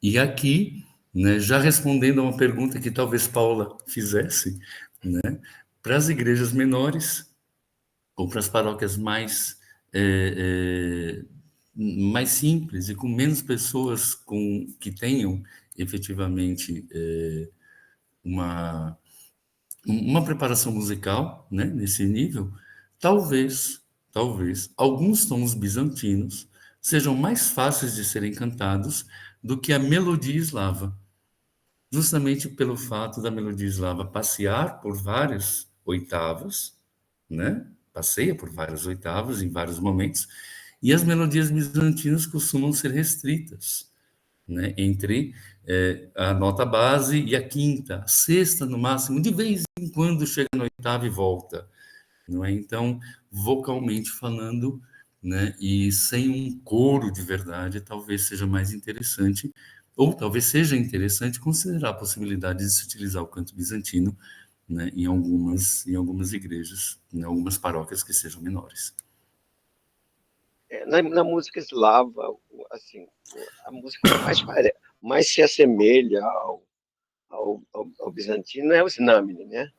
E aqui, né, já respondendo a uma pergunta que talvez Paula fizesse, né, para as igrejas menores ou para as paróquias mais simples e com menos pessoas que tenham efetivamente uma, uma preparação musical, né, nesse nível, talvez alguns tons bizantinos sejam mais fáceis de serem cantados do que a melodia eslava, justamente pelo fato da melodia eslava passear por várias oitavas, né? Passeia por várias oitavas em vários momentos, e as melodias bizantinas costumam ser restritas, né? Entre a nota base e a quinta, a sexta no máximo, de vez em quando chega na oitava e volta, não é? Então, vocalmente falando, né, e sem um coro de verdade, talvez seja mais interessante, ou talvez seja interessante considerar a possibilidade de se utilizar o canto bizantino, né, em algumas igrejas, em algumas paróquias que sejam menores. Na música eslava, assim, a música que mais se assemelha ao bizantino é o Znameni, né?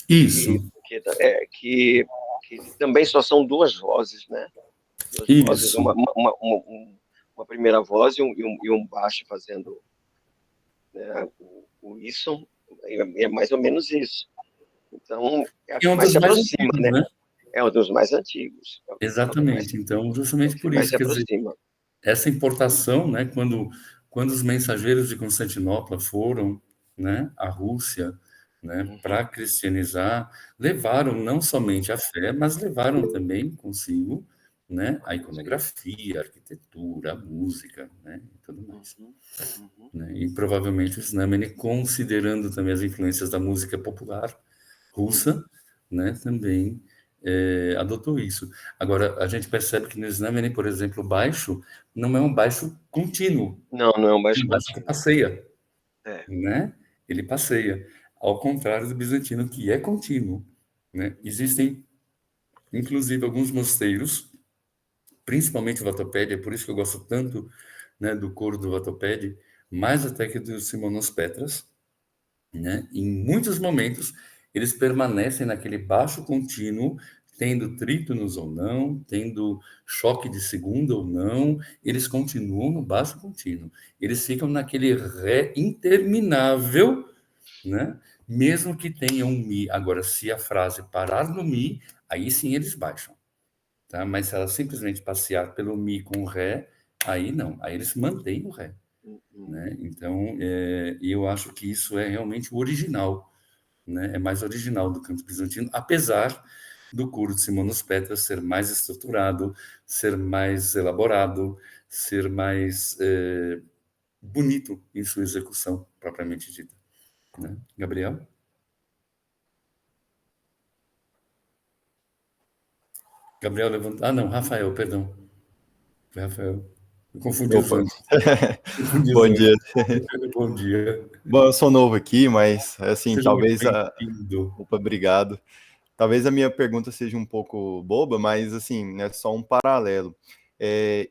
Isso, que também só são duas vozes, né? Duas vozes, isso. uma primeira voz e um baixo fazendo, né, o isso, é mais ou menos isso. Então, é a E é que um mais dos se mais aproxima, antigos, né? né? É um dos mais antigos, Exatamente. Então, é o justamente que por mais isso, se quer dizer, aproxima. essa importação, né, quando os mensageiros de Constantinopla foram, né, à Rússia, né, Uhum, para cristianizar, levaram não somente a fé, mas levaram também consigo, né, a sim. iconografia, a arquitetura, a música, né, e tudo mais. Uhum, uhum, Né? E provavelmente o Znameni, considerando também as influências da música popular uhum. russa, né, também adotou isso. Agora, a gente percebe que no Znameni, por exemplo, o baixo não é um baixo contínuo, Não, não é um é baixo um baixo que contínuo. passeia, É. né? Ele passeia, ao contrário do bizantino, que é contínuo, né? Existem, inclusive, alguns mosteiros, principalmente o Vatopédi, é por isso que eu gosto tanto, né, do coro do Vatopédi, mais até que do Simonos Petras, né? Em muitos momentos, eles permanecem naquele baixo contínuo, tendo trítonos ou não, tendo choque de segunda ou não, eles continuam no baixo contínuo. Eles ficam naquele ré interminável, né? Mesmo que tenham um mi. Agora, se a frase parar no mi, aí sim eles baixam, tá? Mas se ela simplesmente passear pelo mi com o ré, aí não, aí eles mantêm o ré, Uhum. né? Então, eu acho que isso é realmente o original, né? É mais original do canto bizantino, apesar do coro de Simonos Petras ser mais estruturado, ser mais elaborado, ser mais bonito em sua execução propriamente dita, né? Gabriel? Gabriel levanta. Ah, não, Rafael, perdão. Foi Rafael. Eu confundi os Opa, anjos. Confundi os bom anjos. dia. Bom dia. Bom, eu sou novo aqui, mas assim, Seja muito talvez bem-vindo. Opa, obrigado. Talvez a minha pergunta seja um pouco boba, mas assim, é só um paralelo.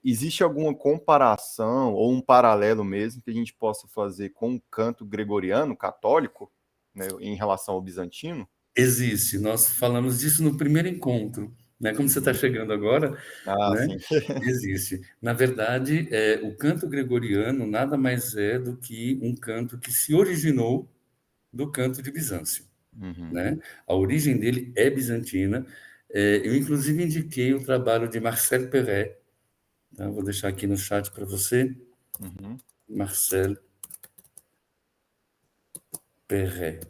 Existe alguma comparação ou um paralelo mesmo que a gente possa fazer com o canto gregoriano católico, né, em relação ao bizantino? Existe. Nós falamos disso no primeiro encontro, né? Como você está Uhum. chegando agora, Ah, né? sim. Existe. Na verdade, o canto gregoriano nada mais é do que um canto que se originou do canto de Bizâncio, Uhum, né? A origem dele é bizantina. Eu, inclusive, indiquei o trabalho de Marcel Perret, tá? Vou deixar aqui no chat para você. uhum, Marcel Perret,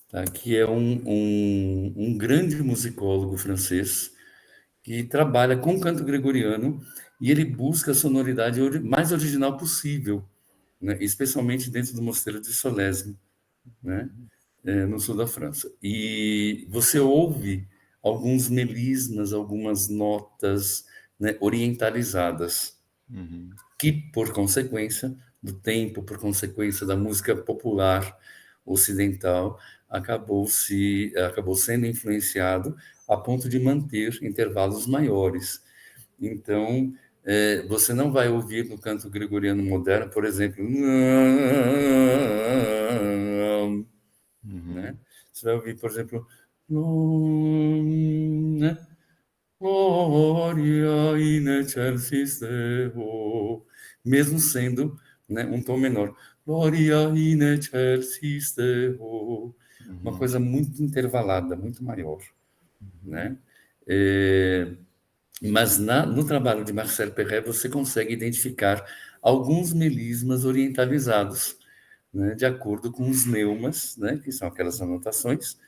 tá? Que é um grande musicólogo francês que trabalha com canto gregoriano e ele busca a sonoridade mais original possível, né? Especialmente dentro do mosteiro de Solesme, né? No sul da França. E você ouve alguns melismas, algumas notas, né, orientalizadas, uhum, que, por consequência do tempo, por consequência da música popular ocidental, acabou sendo influenciado a ponto de manter intervalos maiores. Então, você não vai ouvir no canto gregoriano moderno, por exemplo, né? uhum, Você vai ouvir, por exemplo, né? Gloria in excelsis Deo, mesmo sendo, né, um tom menor. Gloria in excelsis Deo, uma uhum, coisa muito intervalada, muito maior, uhum, né? Mas no trabalho de Marcel Perret você consegue identificar alguns melismas orientalizados, né, de acordo com os neumas, né, que são aquelas anotações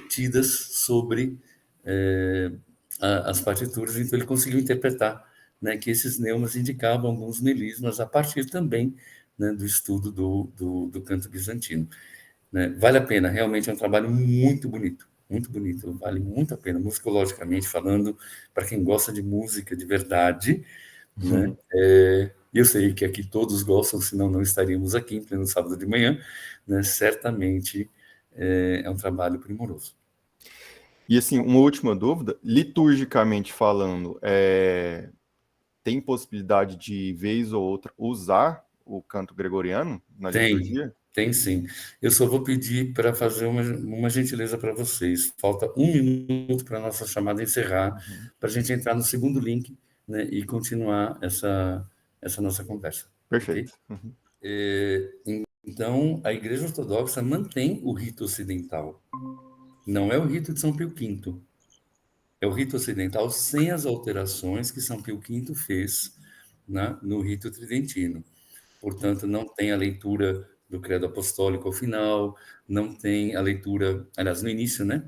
tidas sobre as partituras. Então ele conseguiu interpretar, né, que esses neumas indicavam alguns melismas a partir também, né, do estudo do canto bizantino, né? Vale a pena, realmente é um trabalho muito bonito, vale muito a pena, musicologicamente falando, para quem gosta de música de verdade, né? uhum. Eu sei que aqui todos gostam, senão não estaríamos aqui em pleno sábado de manhã, né? Certamente é um trabalho primoroso. E assim, uma última dúvida, liturgicamente falando, tem possibilidade de, vez ou outra, usar o canto gregoriano na Tem, liturgia? tem sim. Eu só vou pedir para fazer uma gentileza para vocês. Falta 1 minuto para a nossa chamada encerrar, para a gente entrar no segundo link, né, e continuar essa nossa conversa. Ok? Perfeito. Então, a Igreja Ortodoxa mantém o rito ocidental. Não é o rito de São Pio V. É o rito ocidental sem as alterações que São Pio V fez, né, no rito tridentino. Portanto, não tem a leitura do credo apostólico ao final, não tem a leitura, aliás, no início, né?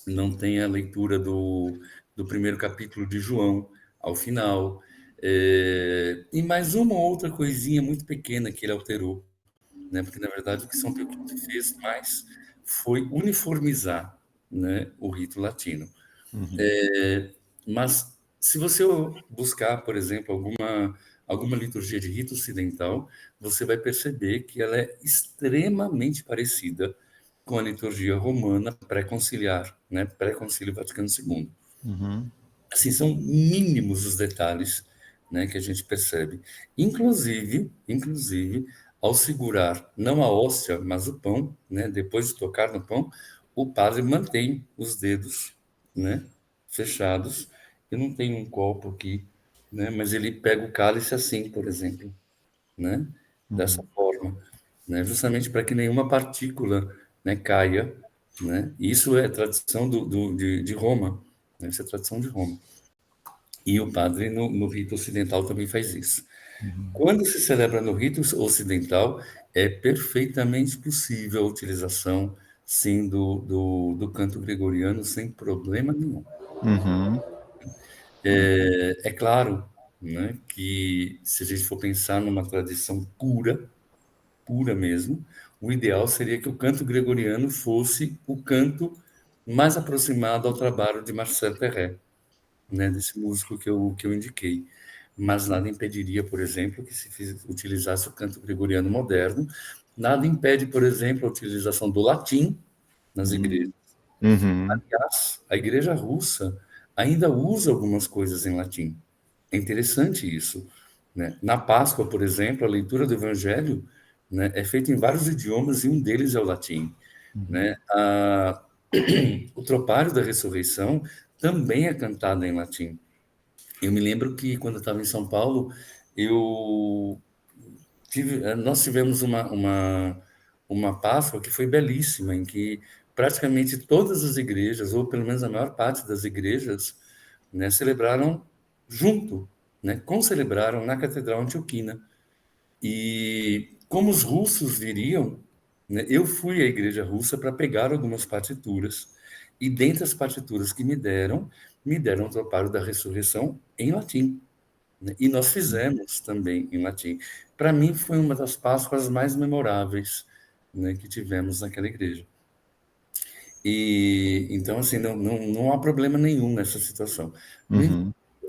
Não tem a leitura do primeiro capítulo de João ao final. E mais uma outra coisinha muito pequena que ele alterou, né? Porque, na verdade, o que São Pio V fez mais foi uniformizar, né, o rito latino. Mas, se você buscar, por exemplo, alguma liturgia de rito ocidental, você vai perceber que ela é extremamente parecida com a liturgia romana pré-conciliar, né? Pré-concílio Vaticano II. Assim, são mínimos os detalhes, né, que a gente percebe. Inclusive, ao segurar não a hóstia, mas o pão, né, depois de tocar no pão, o padre mantém os dedos, né, fechados. Eu não tenho um copo aqui, né, mas ele pega o cálice assim, por exemplo, né, dessa forma, né, justamente para que nenhuma partícula, né, caia, né. Isso é tradição de Roma, né, isso é tradição de Roma. E o padre, no rito ocidental, também faz isso. Quando se celebra no rito ocidental, é perfeitamente possível a utilização, sim, do canto gregoriano, sem problema nenhum. É claro, né, que se a gente for pensar numa tradição pura mesmo, o ideal seria que o canto gregoriano fosse o canto mais aproximado ao trabalho de Marcel Perret, né, desse músico que eu indiquei. Mas nada impediria, por exemplo, que se utilizasse o canto gregoriano moderno. Nada impede, por exemplo, a utilização do latim nas igrejas. Aliás, a igreja russa ainda usa algumas coisas em latim. É interessante isso, né? Na Páscoa, por exemplo, a leitura do Evangelho, né, é feita em vários idiomas e um deles é o latim, né? O Tropário da Ressurreição também é cantado em latim. Eu me lembro que quando eu estava em São Paulo, nós tivemos uma Páscoa que foi belíssima, em que praticamente todas as igrejas, ou pelo menos a maior parte das igrejas, né, celebraram junto, né, concelebraram na Catedral Antioquina. E como os russos viriam, né, eu fui à igreja russa para pegar algumas partituras, e dentre as partituras que me deram o Tropário da Ressurreição em latim, né? E nós fizemos também em latim. Para mim, foi uma das Páscoas mais memoráveis, né, que tivemos naquela igreja. E então, assim, não há problema nenhum nessa situação.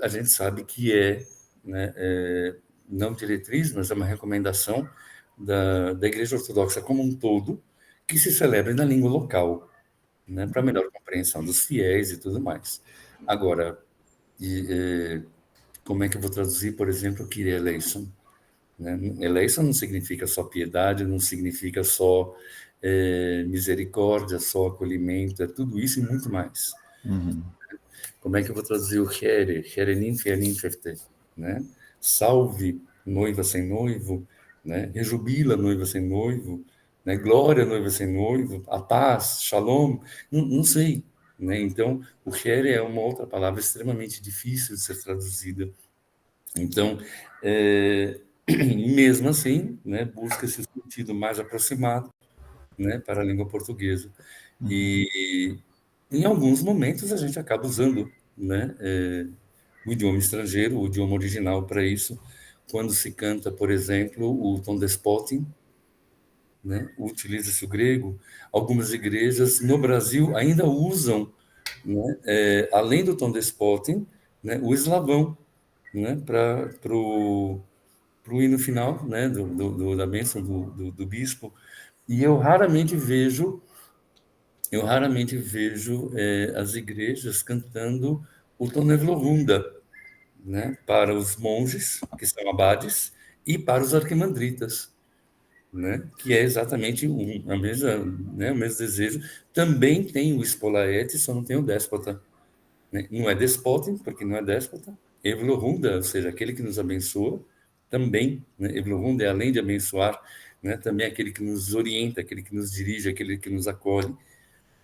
A gente sabe que né, não diretriz, mas é uma recomendação da Igreja Ortodoxa como um todo, que se celebre na língua local, né, para melhor compreensão dos fiéis e tudo mais. Agora, como é que eu vou traduzir, por exemplo, Kyrie eleison? Né? Eleison não significa só piedade, não significa só misericórdia, só acolhimento, é tudo isso e muito mais. Como é que eu vou traduzir o Here ninfe ninferte, né? Salve, noiva sem noivo, né? Rejubila, noiva sem noivo, né? Glória, noiva sem noivo, a paz, shalom, não sei, né? Então, o Here é uma outra palavra extremamente difícil de ser traduzida. Então, mesmo assim, né, busca esse sentido mais aproximado, né, para a língua portuguesa. E em alguns momentos a gente acaba usando, né, o idioma estrangeiro, o idioma original para isso, quando se canta, por exemplo, o tom despotin, né, utiliza-se o grego. Algumas igrejas no Brasil ainda usam, né, além do tom despotin, né, o eslavão, né, para o hino final, né, da bênção do bispo. E eu raramente vejo as igrejas cantando o Tonevlohunda, né, para os monges, que são abades, e para os arquimandritas, né? Que é exatamente a mesma, né? O mesmo desejo. Também tem o Spolaete, só não tem o déspota, né? Não é despotem, porque não é déspota. Evlohunda, ou seja, aquele que nos abençoa, também, né? Evlohunda é além de abençoar, né? Também é aquele que nos orienta, aquele que nos dirige, aquele que nos acolhe,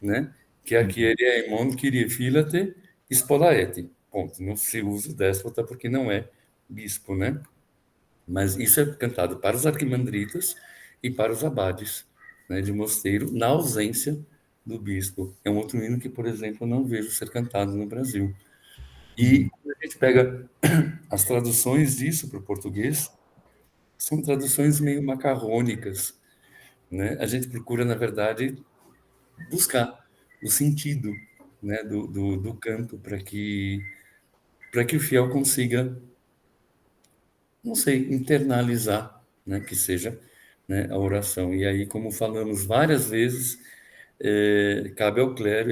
né? Que aqui ele é Emon Kyrie Filate Spolaete. Ponto. Não se usa o déspota porque não é bispo, né? Mas isso é cantado para os arquimandritas e para os abades, né, de mosteiro, na ausência do bispo. É um outro hino que, por exemplo, eu não vejo ser cantado no Brasil. E quando a gente pega as traduções disso para o português, são traduções meio macarrônicas, né? A gente procura, na verdade, buscar o sentido, né, do canto para que o fiel consiga, não sei, internalizar, né, que seja, né, a oração. E aí, como falamos várias vezes, cabe ao clero,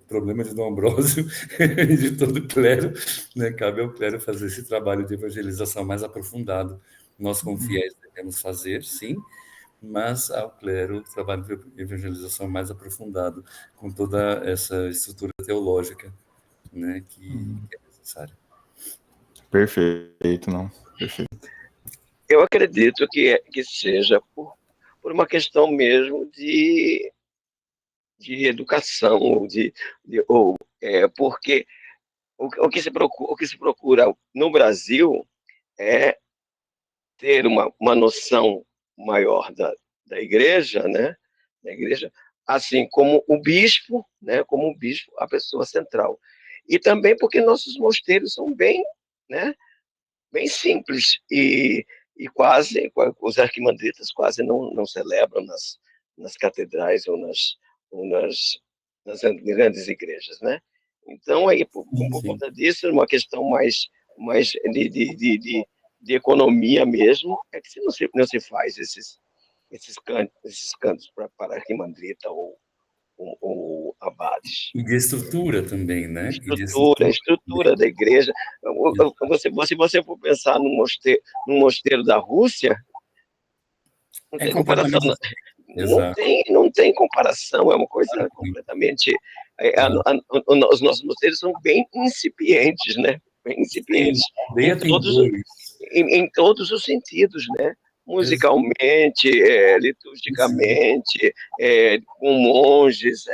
problema de Dom Ambrósio e de todo o clero, né, cabe ao clero fazer esse trabalho de evangelização mais aprofundado. Nós, como fiéis, devemos fazer, sim, mas ao clero, trabalho de evangelização mais aprofundado, com toda essa estrutura teológica, né, que é necessária. Perfeito, não. Perfeito. Eu acredito que seja por uma questão mesmo de educação, porque o que se procura no Brasil é ter uma noção maior da igreja, né? Da igreja, assim como o bispo, né? Como o bispo, a pessoa central. E também porque nossos mosteiros são bem, né? Bem simples e quase os arquimandritas quase não celebram nas catedrais nas grandes igrejas, né? Então aí por Sim. conta disso, uma questão mais de economia mesmo, é que não se faz esses cantos para arquimandrita ou abades. E de estrutura também, né? E de Estrutura da igreja. Se você for pensar num mosteiro da Rússia, não é tem comparação. completamente exato. Não tem comparação, é uma coisa completamente. Os nossos mosteiros são bem incipientes, né? Bem Sim, incipientes a aldeia tem dois. em todos os sentidos, né? Musicalmente, liturgicamente, com monges,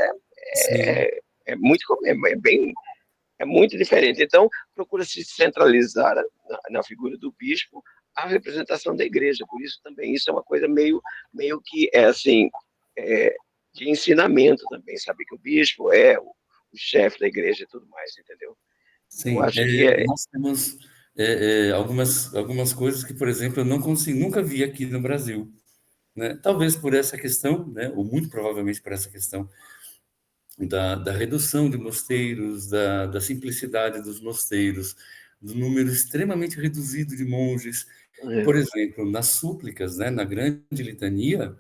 Sim, muito bem é muito diferente. Então, procura se centralizar na figura do bispo a representação da igreja. Por isso também isso é uma coisa meio que é assim de ensinamento também, sabe que o bispo é o chefe da igreja e tudo mais, entendeu? Eu sim. acho que Nós temos algumas coisas que, por exemplo, eu não consigo, nunca vi aqui no Brasil, né? Talvez por essa questão, né? Ou muito provavelmente por essa questão da redução de mosteiros, da simplicidade dos mosteiros, do número extremamente reduzido de monges. Por exemplo, nas súplicas, né, na grande litania,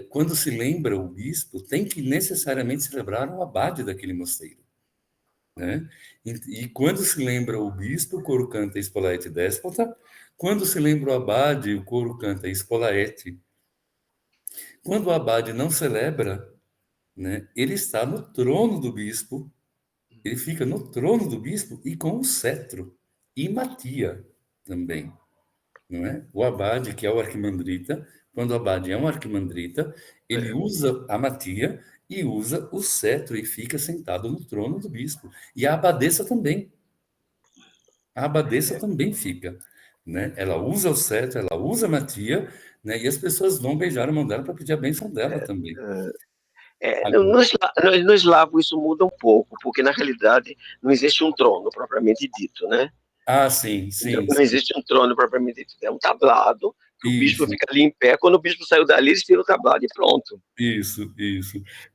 quando se lembra o bispo, tem que necessariamente celebrar o abade daquele mosteiro, né? E quando se lembra o bispo, o coro canta Spolaete Déspota. Quando se lembra o abade, o coro canta Spolaete. Quando o abade não celebra, né, ele está no trono do bispo, ele fica no trono do bispo e com o cetro e matia também, não é? O abade, que é o arquimandrita, quando o abade é um arquimandrita, ele usa a matia e usa o cetro e fica sentado no trono do bispo. E a abadesa também. A abadesa também fica, né? Ela usa o cetro, ela usa a matia, né? E as pessoas vão beijar a mão dela para pedir a bênção dela também. no eslavo isso muda um pouco, porque na realidade não existe um trono propriamente dito, né? Ah, sim, sim, Não sim. existe um trono propriamente dito, é um tablado que o bispo Isso, fica ali em pé. Quando o bispo saiu dali, eles tiram o tablado e pronto. isso.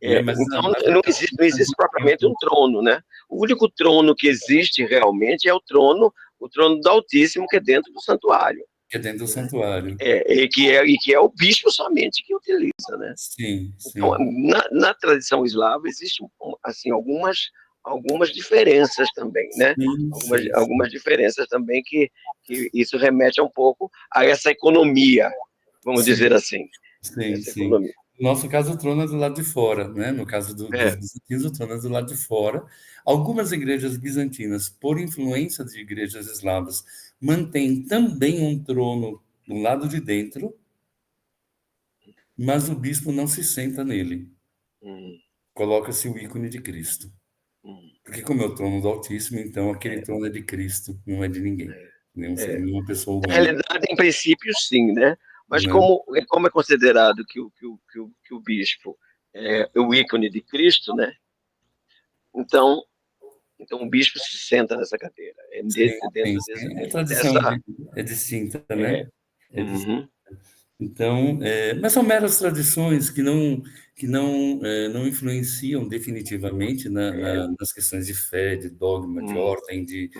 Né? Mas Então, não existe propriamente um trono, né? O único trono que existe realmente é o trono do Altíssimo, que é dentro do santuário. que é dentro do santuário. E que é o bispo somente que utiliza, né? Sim, Então, sim. na tradição eslava, existem assim, algumas diferenças também, né? Sim, sim, Algumas diferenças também que isso remete um pouco a essa economia, vamos sim, dizer assim, sim, essa sim. economia. No nosso caso, o trono é do lado de fora, né? No caso dos É, bizantinos, o trono é do lado de fora. Algumas igrejas bizantinas, por influência de igrejas eslavas, mantêm também um trono do lado de dentro, mas o bispo não se senta nele. hum, Coloca-se o ícone de Cristo. hum, Porque como é o trono do Altíssimo, então aquele é, trono é de Cristo, não é de ninguém. é. Nenhuma pessoa Na humana, realidade, em princípio, sim, né? Mas né? como é considerado que o bispo é o ícone de Cristo, né? Então, então o bispo se senta nessa cadeira, Sim, sim, dentro sim. A tradição dessa. é distinta, É, né? É distinta. uhum, Então, mas são meras tradições que não influenciam definitivamente nas questões de fé, de dogma, de hum, ordem, de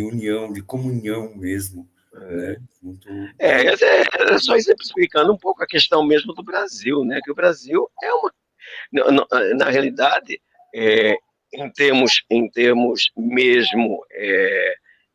união, de comunhão mesmo, né? Muito, Era só exemplificando um pouco a questão mesmo do Brasil, né? Que o Brasil é uma, na realidade, é, em termos mesmo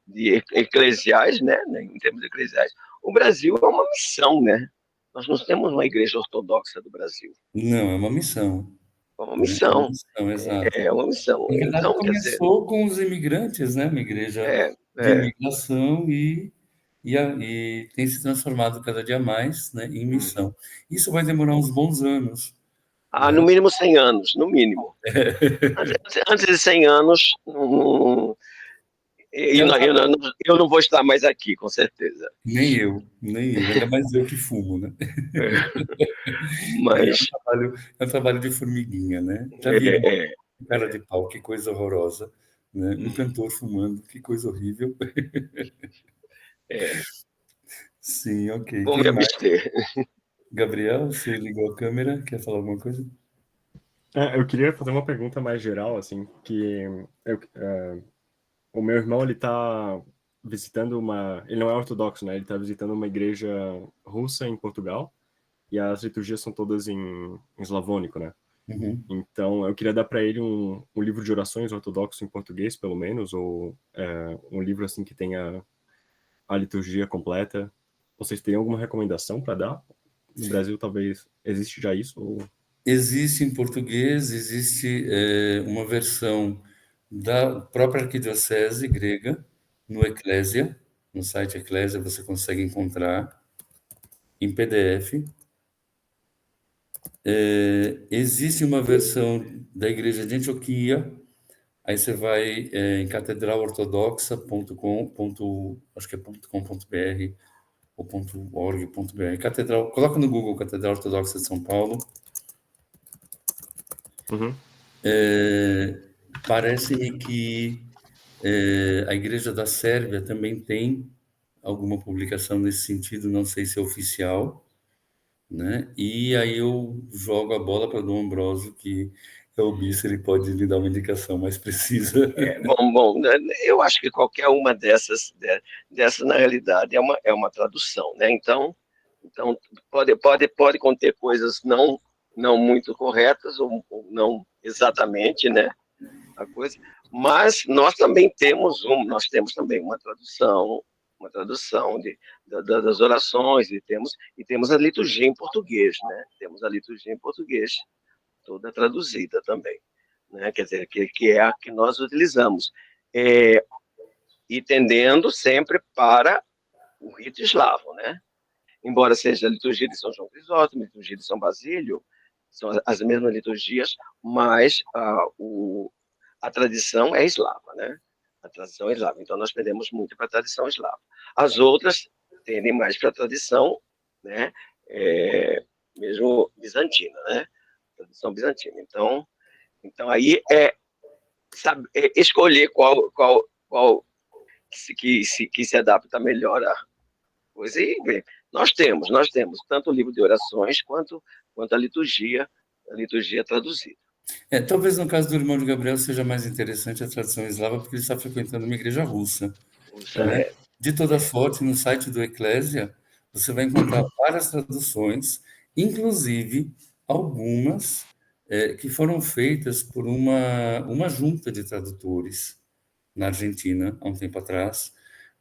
de eclesiais, né? Em termos eclesiais, o Brasil é uma missão, né? Nós não temos uma igreja ortodoxa do Brasil, não, é uma missão, é uma né? É uma missão, missão, exato. é uma missão. Na verdade, Então, quer dizer, começou com os imigrantes, né? Uma igreja é, de é, imigração e tem se transformado cada dia mais, né, em uhum. missão. Isso vai demorar uns bons anos, No né? mínimo 100 anos, no mínimo. Antes de 100 anos, Eu, eu não vou estar mais aqui, com certeza. nem eu, ainda mais eu que fumo, né? É, É mas, é um trabalho de formiguinha, né? Já vi é, é, um cara de pau, que coisa horrorosa, né? Um cantor fumando, que coisa horrível. é, Sim, ok. vou me Quem mais? abster. Gabriel, você ligou a câmera? Quer falar alguma coisa? Eu queria fazer uma pergunta mais geral, assim, o meu irmão, ele tá visitando ele não é ortodoxo, né? Ele tá visitando uma igreja russa em Portugal, e as liturgias são todas em eslavônico, né? Uhum. Então, eu queria dar para ele um livro de orações ortodoxo em português, pelo menos, ou um livro assim que tenha a liturgia completa. Vocês têm alguma recomendação para dar? No Brasil, talvez existe já isso? Ou... Existe em português, existe uma versão da própria arquidiocese grega, no Eclésia, no site Eclésia você consegue encontrar em PDF. Existe uma versão da Igreja de Antioquia, aí você vai em catedralortodoxa.com, acho que é .com.br ou .org.br. Catedral, coloca no Google Catedral Ortodoxa de São Paulo. Uhum. Parece-me que a Igreja da Sérvia também tem alguma publicação nesse sentido, não sei se é oficial, né? E aí eu jogo a bola para Dom Ambrósio, que é o bispo, ele pode lhe dar uma indicação mais precisa. Bom, né, eu acho que qualquer uma dessas na realidade, é uma tradução, né? Então pode conter coisas não muito corretas ou não exatamente, né? A coisa, mas nós temos também uma tradução das orações e temos a liturgia em português, né? Temos a liturgia em português toda traduzida também, né? Quer dizer, que é a que nós utilizamos, é, e tendendo sempre para o rito eslavo, né? Embora seja a liturgia de São João Crisóstomo, a liturgia de São Basílio, são as mesmas liturgias, mas a tradição é eslava, né? A tradição é eslava. Então, nós pendemos muito para a tradição eslava. As outras tendem mais para a tradição, né? Mesmo bizantina, né? Tradição bizantina. Então aí escolher qual que se adapta melhor a coisa e ver. Nós temos tanto o livro de orações quanto a liturgia traduzida. Talvez no caso do irmão de Gabriel seja mais interessante a tradução eslava, porque ele está frequentando uma igreja russa, né? De toda sorte, no site do Eclésia, você vai encontrar várias traduções, inclusive algumas que foram feitas por uma junta de tradutores na Argentina, há um tempo atrás,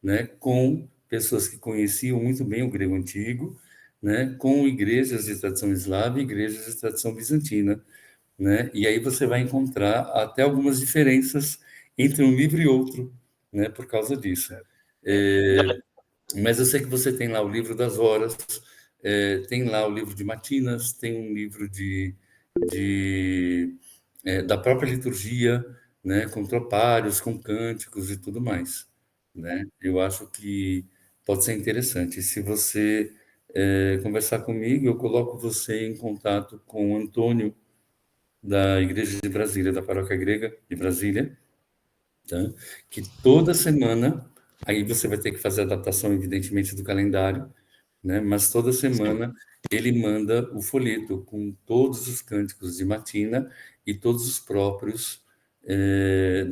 né, com pessoas que conheciam muito bem o grego antigo, né, com igrejas de tradição eslava e igrejas de tradição bizantina, né? E aí você vai encontrar até algumas diferenças entre um livro e outro, né, por causa disso. Mas eu sei que você tem lá o livro das horas, tem lá o livro de matinas, tem um livro da própria liturgia, né, com tropários, com cânticos e tudo mais, né? Eu acho que pode ser interessante. Se você conversar comigo, eu coloco você em contato com o Antônio, da Igreja de Brasília, da Paróquia Grega de Brasília, tá? Que toda semana, aí você vai ter que fazer a adaptação, evidentemente, do calendário, né? Mas toda semana ele manda o folheto com todos os cânticos de matina e todos os próprios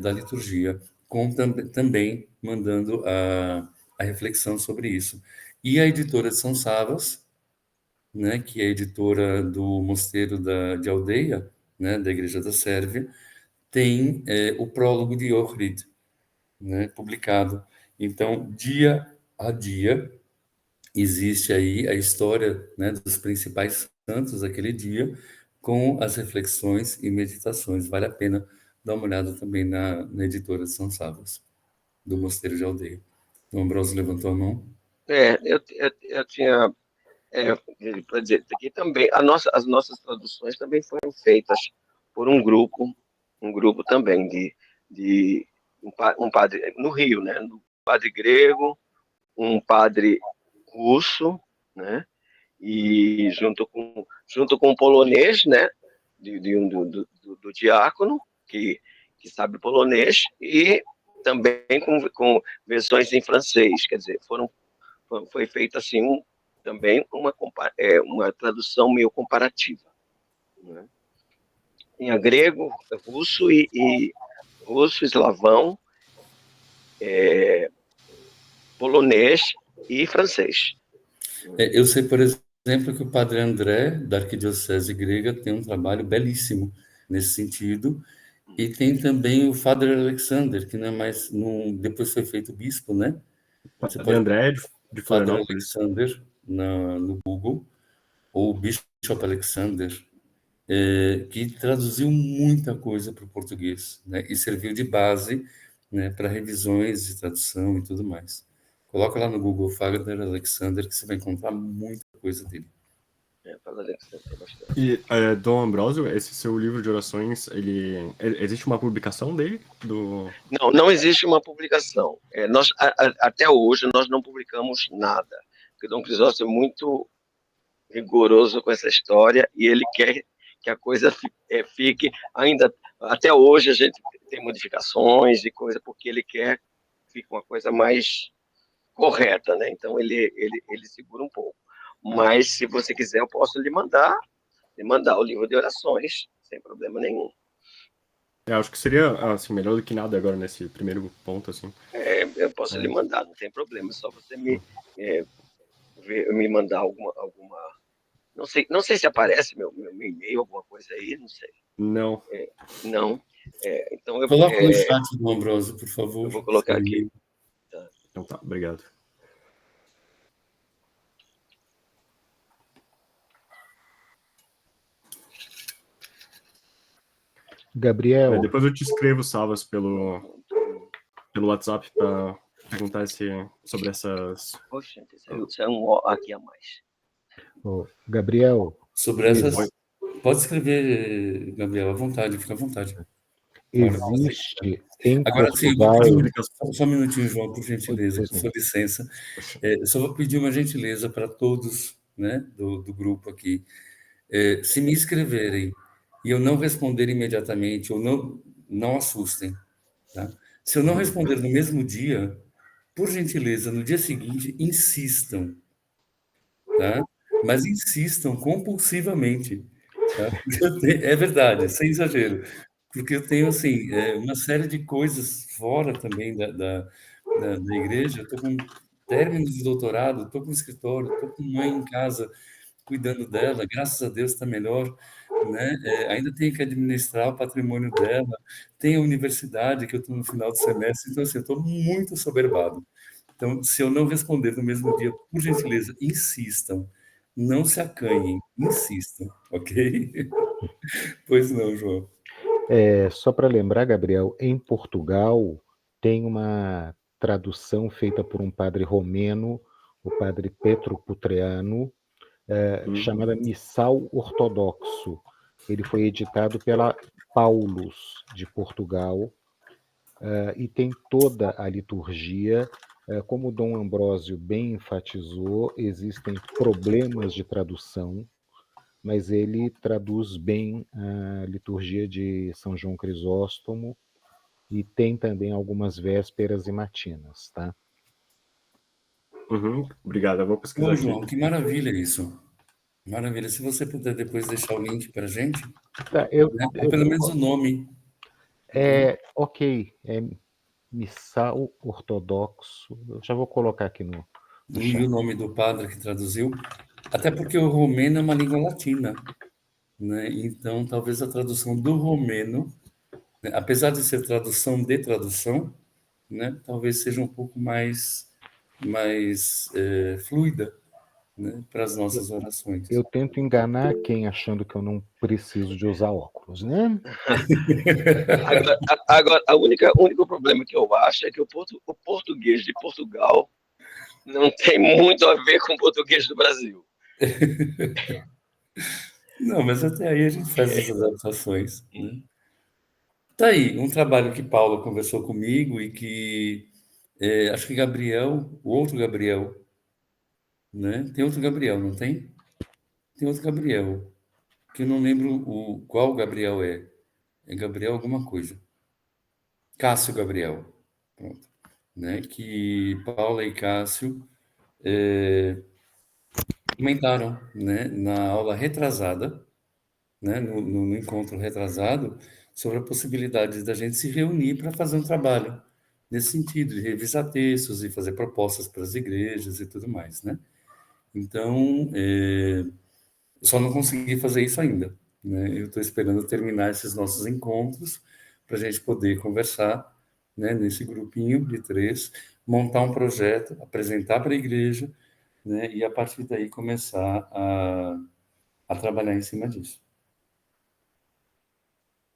da liturgia, com também mandando a reflexão sobre isso. E a editora de São Savas, né, que é editora do Mosteiro de Aldeia, né, da Igreja da Sérvia, tem o prólogo de Ohrid, né, publicado. Então, dia a dia, existe aí a história, né, dos principais santos daquele dia, com as reflexões e meditações. Vale a pena dar uma olhada também na editora de São Savas, do Mosteiro de Aldeia. O Ambrósio levantou a mão. Eu tinha para dizer aqui também, as nossas traduções também foram feitas por um grupo também de um padre no Rio, né? Um padre grego, um padre russo, né? E junto com um polonês, né? Do diácono que sabe polonês e também com versões em francês, quer dizer, foi feita assim também uma tradução meio comparativa, né? Tinha grego, russo e russo, eslavão, polonês e francês. Eu sei, por exemplo, que o padre André, da Arquidiocese Grega, tem um trabalho belíssimo nesse sentido, e tem também o Father Alexander, que não é mais, depois foi feito bispo, né? Você Padre pode André de Father Florianópolis. Alexander no Google, ou Bishop Alexander, que traduziu muita coisa para o português, né? E serviu de base, né, para revisões de tradução e tudo mais. Coloca lá no Google Father Alexander que você vai encontrar muita coisa dele. Father Alexander tem bastante. E Dom Ambrósio, esse seu livro de orações, existe uma publicação dele? Não existe uma publicação. Até hoje nós não publicamos nada, porque Dom Crisóstomo é muito rigoroso com essa história e ele quer que a coisa fique ainda. Até hoje a gente tem modificações e coisa porque ele quer que fique uma coisa mais correta, né? Então ele segura um pouco. Mas se você quiser eu posso lhe mandar o livro de orações sem problema nenhum. Acho que seria assim, melhor do que nada agora nesse primeiro ponto, assim. Eu posso lhe mandar, não tem problema. Só você me mandar alguma. Não sei se aparece meu e-mail, alguma coisa aí, não sei. Não. Não. Então Coloca no chat do Ambrósio, por favor. Eu vou colocar aqui. Tá. Então tá, obrigado. Gabriel. Depois eu te escrevo, Savas, pelo WhatsApp para perguntar sobre essas... Poxa, isso é um O aqui a mais. Gabriel. Sobre essas... Pode escrever, Gabriel, à vontade, fica à vontade. Existe em Agora sim, só um minutinho, João, por gentileza, com sua licença. Só vou pedir uma gentileza para todos, né, do grupo aqui. Se me escreverem e eu não responder imediatamente, ou não assustem, tá? Se eu não responder no mesmo dia, por gentileza, no dia seguinte, insistam, tá? Mas insistam compulsivamente, tá? É verdade, sem exagero, porque eu tenho, assim, uma série de coisas fora também da igreja. Eu estou com término de doutorado, estou com escritório, estou com mãe em casa, cuidando dela, graças a Deus está melhor, né? Ainda tem que administrar o patrimônio dela, tem a universidade, que eu estou no final do semestre, então, assim, eu estou muito soberbado. Então, se eu não responder no mesmo dia, por gentileza, insistam, não se acanhem, insistam, ok? Pois não, João. Só para lembrar, Gabriel, em Portugal tem uma tradução feita por um padre romeno, o padre Petro Putreanu, chamada Missal Ortodoxo. Ele foi editado pela Paulus de Portugal e tem toda a liturgia. Como o Dom Ambrósio bem enfatizou, existem problemas de tradução, mas ele traduz bem a liturgia de São João Crisóstomo e tem também algumas vésperas e matinas, tá? Obrigado, eu vou pesquisar Bom, aqui. João, que maravilha isso. Maravilha. Se você puder depois deixar o link para a gente, Tá, né? Ou pelo menos o nome. Ok, Missal Ortodoxo. Eu já vou colocar aqui no E chat. o nome do padre que traduziu. Até porque o romeno é uma língua latina, né? Então, talvez a tradução do romeno, né? Apesar de ser tradução de tradução, né? Talvez seja um pouco mais fluida, né? Para as nossas orações. Eu tento enganar quem achando que eu não preciso de usar óculos, né? Agora, o único problema que eu acho é que o português de Portugal não tem muito a ver com o português do Brasil. Não, mas até aí a gente faz as adaptações, né? Tá aí, um trabalho que Paula conversou comigo e que acho que Gabriel, o outro Gabriel, né? Tem outro Gabriel, não tem? Tem outro Gabriel, que eu não lembro qual Gabriel é. É Gabriel alguma coisa. Cássio Gabriel, pronto, né? Que Paula e Cássio comentaram, né? Na aula retrasada, né? No encontro retrasado, sobre a possibilidade da gente se reunir para fazer um trabalho nesse sentido, de revisar textos e fazer propostas para as igrejas e tudo mais, né? Então, eu só não consegui fazer isso ainda, né? Eu estou esperando terminar esses nossos encontros para a gente poder conversar, né, nesse grupinho de 3, montar um projeto, apresentar para a igreja, né, e a partir daí começar a trabalhar em cima disso.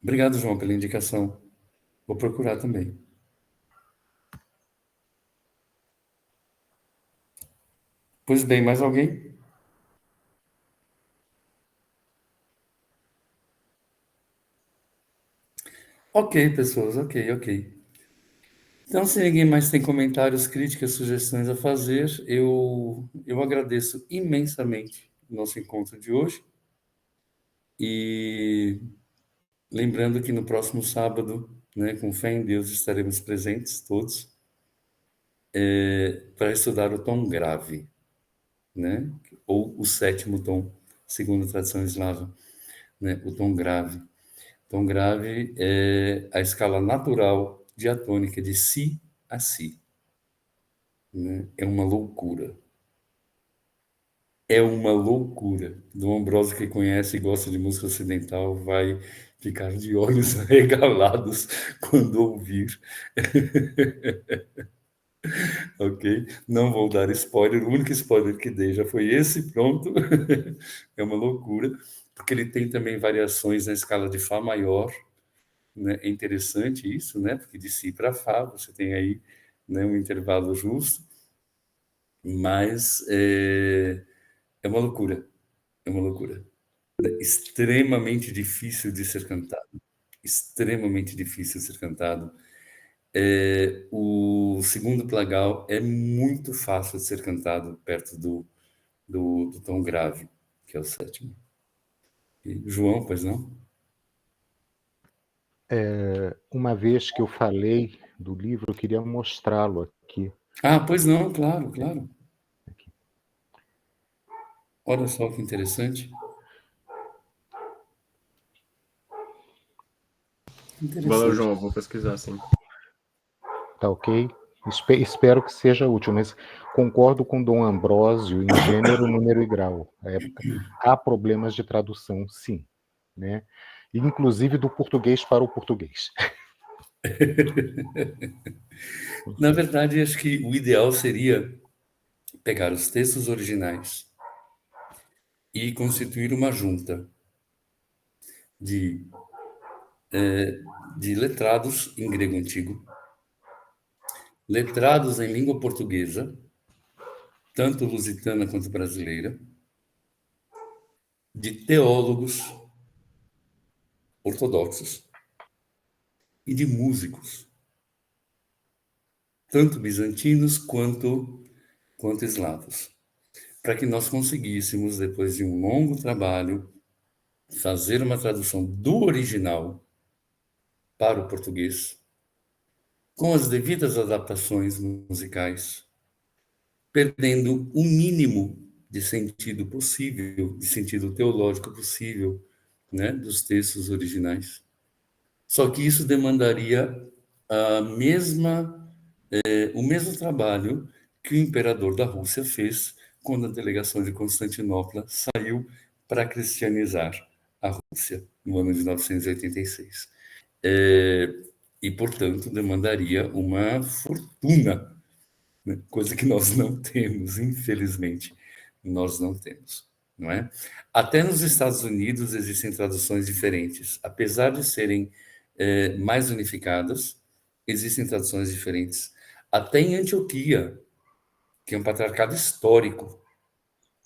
Obrigado, João, pela indicação. Vou procurar também. Pois bem, mais alguém? Ok, pessoas, ok. Então, se ninguém mais tem comentários, críticas, sugestões a fazer, eu agradeço imensamente o nosso encontro de hoje. E lembrando que no próximo sábado, né, com fé em Deus, estaremos presentes todos para estudar o tom grave, né? Ou o 7º tom, segundo a tradição eslava, né? O tom grave. Tom grave é a escala natural diatônica de si a si, né? É uma loucura. É uma loucura. Dom Ambrósio, que conhece e gosta de música ocidental, vai ficar de olhos arregalados quando ouvir. Ok? Não vou dar spoiler, o único spoiler que dei já foi esse, pronto. É uma loucura, porque ele tem também variações na escala de Fá maior, né? É interessante isso, né? Porque de Si para Fá você tem aí, né, um intervalo justo, mas é uma loucura, é uma loucura. É extremamente difícil de ser cantado, extremamente difícil de ser cantado. O segundo plagal é muito fácil de ser cantado perto do tom grave, que é o 7º. E, João, pois não? Uma vez que eu falei do livro, eu queria mostrá-lo aqui. Ah, pois não, claro. Olha só que interessante. Valeu, João, eu vou pesquisar, sim. Tá ok? Espero que seja útil, mas concordo com Dom Ambrósio em gênero, número e grau. Há problemas de tradução, sim. né? Inclusive do português para o português. Na verdade, acho que o ideal seria pegar os textos originais e constituir uma junta de, de letrados em grego antigo, letrados em língua portuguesa, tanto lusitana quanto brasileira, de teólogos ortodoxos e de músicos, tanto bizantinos quanto eslavos, para que nós conseguíssemos, depois de um longo trabalho, fazer uma tradução do original para o português, com as devidas adaptações musicais, perdendo o mínimo de sentido possível, de sentido teológico possível, né, dos textos originais. Só que isso demandaria o mesmo trabalho que o imperador da Rússia fez quando a delegação de Constantinopla saiu para cristianizar a Rússia no ano de 986. E, portanto, demandaria uma fortuna, né? Coisa que nós não temos, infelizmente, nós não temos, não é? Até nos Estados Unidos existem traduções diferentes, apesar de serem mais unificadas, existem traduções diferentes. Até em Antioquia, que é um patriarcado histórico,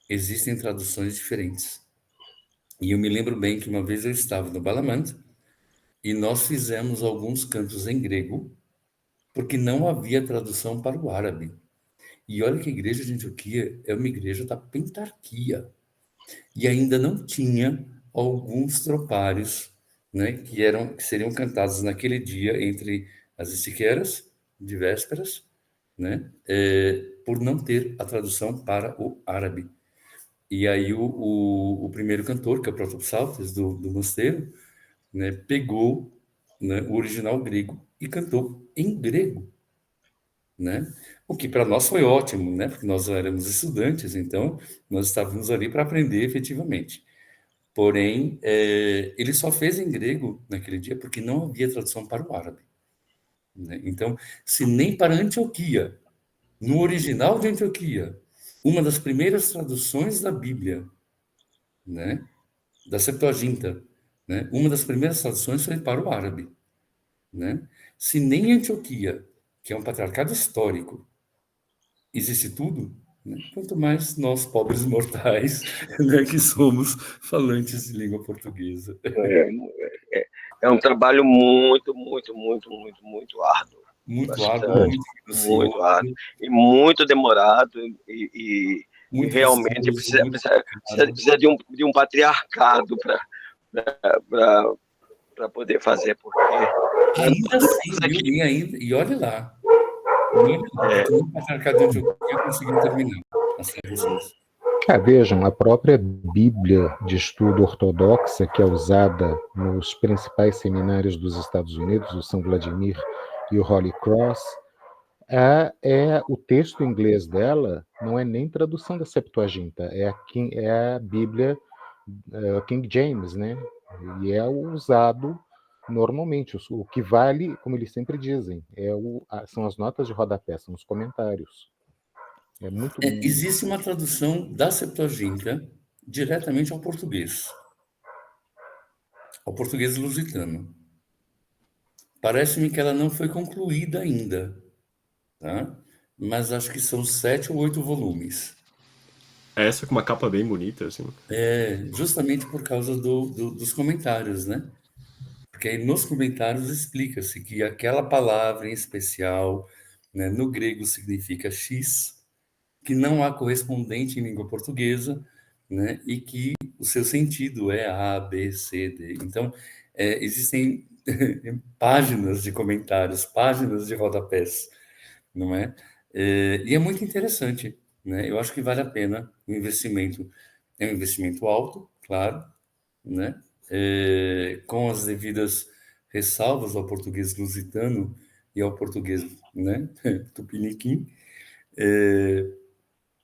existem traduções diferentes. E eu me lembro bem que uma vez eu estava no Balamand e nós fizemos alguns cantos em grego, porque não havia tradução para o árabe. E olha que a igreja de Antioquia é uma igreja da pentarquia. E ainda não tinha alguns tropários, né, que seriam cantados naquele dia entre as estiqueiras de vésperas, né, por não ter a tradução para o árabe. E aí o primeiro cantor, que é o Protopsaltes do mosteiro, né, pegou, né, o original grego e cantou em grego, né? O que para nós foi ótimo, né? Porque nós éramos estudantes, então nós estávamos ali para aprender efetivamente. Porém, ele só fez em grego naquele dia porque não havia tradução para o árabe, né? Então, se nem para Antioquia, no original de Antioquia, uma das primeiras traduções da Bíblia, né, da Septuaginta, né, uma das primeiras traduções foi para o árabe, né? Se nem em Antioquia, que é um patriarcado histórico, existe tudo, né? Quanto mais nós, pobres mortais, né, que somos falantes de língua portuguesa. É um trabalho muito, muito, muito, muito, muito árduo. Muito árduo, Bastante, muito muito minucioso, árduo. E muito demorado. E muito realmente vistoso, muito complicado. precisa de um patriarcado para poder fazer, porque Ainda assim, nós viu? aqui, E olha lá, porque o patriarcado de Antioquia conseguiu terminar as traduções. Vejam, a própria Bíblia de estudo ortodoxa, que é usada nos principais seminários dos Estados Unidos, o São Vladimir e o Holy Cross, o texto em inglês dela não é nem tradução da Septuaginta, é a Bíblia King James, né? E é usado normalmente. O que vale, como eles sempre dizem, são as notas de rodapé, são os comentários. É muito. Existe uma tradução da Septuaginta diretamente ao português lusitano. Parece-me que ela não foi concluída ainda, tá? Mas acho que são 7 ou 8 volumes. Essa com uma capa bem bonita, assim. Justamente por causa dos comentários, né? Porque aí nos comentários explica-se que aquela palavra em especial, né, no grego significa X, que não há correspondente em língua portuguesa, né, e que o seu sentido é A, B, C, D. Então, existem páginas de comentários, páginas de rodapés, não é? E é muito interessante, né? Eu acho que vale a pena o investimento. É um investimento alto, claro, né? Com as devidas ressalvas ao português lusitano e ao português, né, tupiniquim,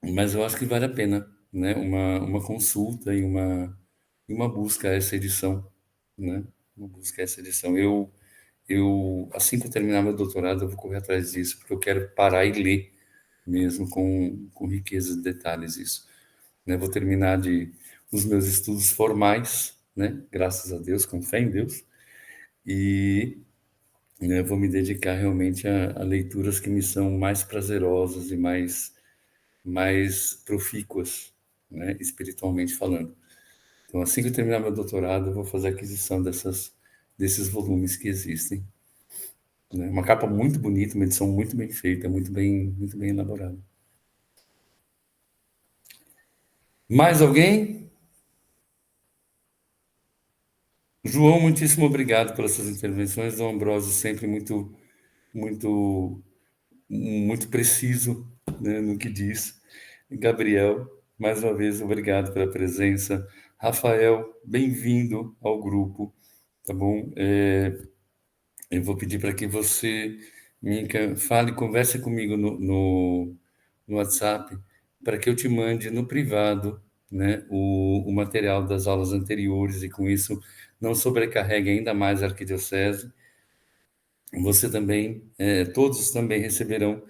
mas eu acho que vale a pena, né, uma consulta e uma busca a essa edição, né? Vou buscar essa edição. Eu, assim que eu terminar meu doutorado, eu vou correr atrás disso, porque eu quero parar e ler mesmo com riqueza de detalhes isso, né? Vou terminar os meus estudos formais, né? Graças a Deus, com fé em Deus, e né, vou me dedicar realmente a leituras que me são mais prazerosas e mais profícuas, né? Espiritualmente falando. Então, assim que eu terminar meu doutorado, eu vou fazer a aquisição desses volumes que existem, né? Uma capa muito bonita, uma edição muito bem feita, muito bem elaborada. Mais alguém? João, muitíssimo obrigado pelas suas intervenções. Dom Ambrósio, sempre muito, muito preciso, né, no que diz. Gabriel, mais uma vez, obrigado pela presença. Rafael, bem-vindo ao grupo, tá bom? Eu vou pedir para que você, Minka, converse comigo no WhatsApp, para que eu te mande no privado, né, o material das aulas anteriores, e com isso não sobrecarregue ainda mais a arquidiocese. Você também, todos também receberão,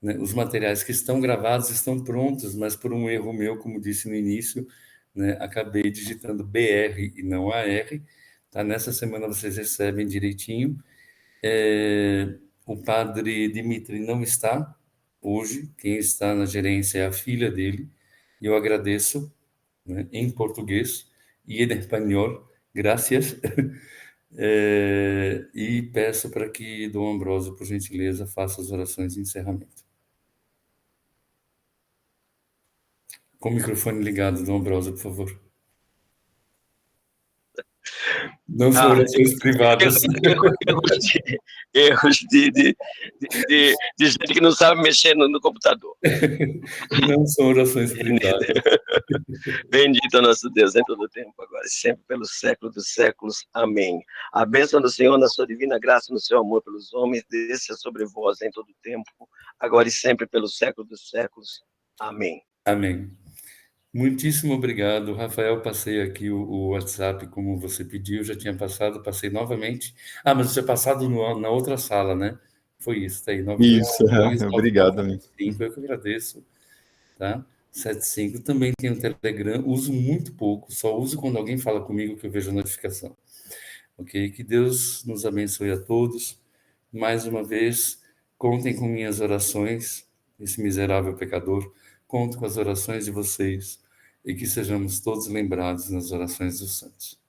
né, os materiais que estão gravados, estão prontos, mas por um erro meu, como disse no início, né, acabei digitando BR e não AR. Tá? Nessa semana vocês recebem direitinho. O padre Dimitri não está hoje, quem está na gerência é a filha dele, e eu agradeço, né, em português e em espanhol, graças, e peço para que Dom Ambrósio, por gentileza, faça as orações de encerramento. Com o microfone ligado, Dom Ambrósio, por favor. Não são orações privadas. Erros de gente que não sabe mexer no computador. Não são orações privadas. Bendito é nosso Deus em todo tempo, agora e sempre, pelos séculos dos séculos. Amém. A bênção do Senhor, na sua divina graça, no seu amor pelos homens, desça sobre vós em todo tempo, agora e sempre, pelos séculos dos séculos. Amém. Amém. Muitíssimo obrigado, Rafael. Passei aqui o WhatsApp como você pediu, já tinha passado, passei novamente. Ah, mas você tinha passado na outra sala, né? Foi isso, tá aí. Isso, obrigado, amigo. Eu que agradeço, tá? 75. Também tem o Telegram, uso muito pouco, só uso quando alguém fala comigo que eu vejo a notificação. Ok? Que Deus nos abençoe a todos. Mais uma vez, contem com minhas orações, esse miserável pecador. Conto com as orações de vocês e que sejamos todos lembrados nas orações dos santos.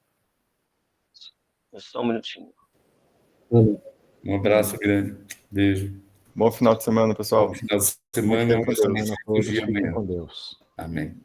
Só um minutinho. Um abraço grande. Beijo. Bom final de semana, pessoal. Bom final de semana. Bom final de semana a todos. Fiquem com Deus. Amém.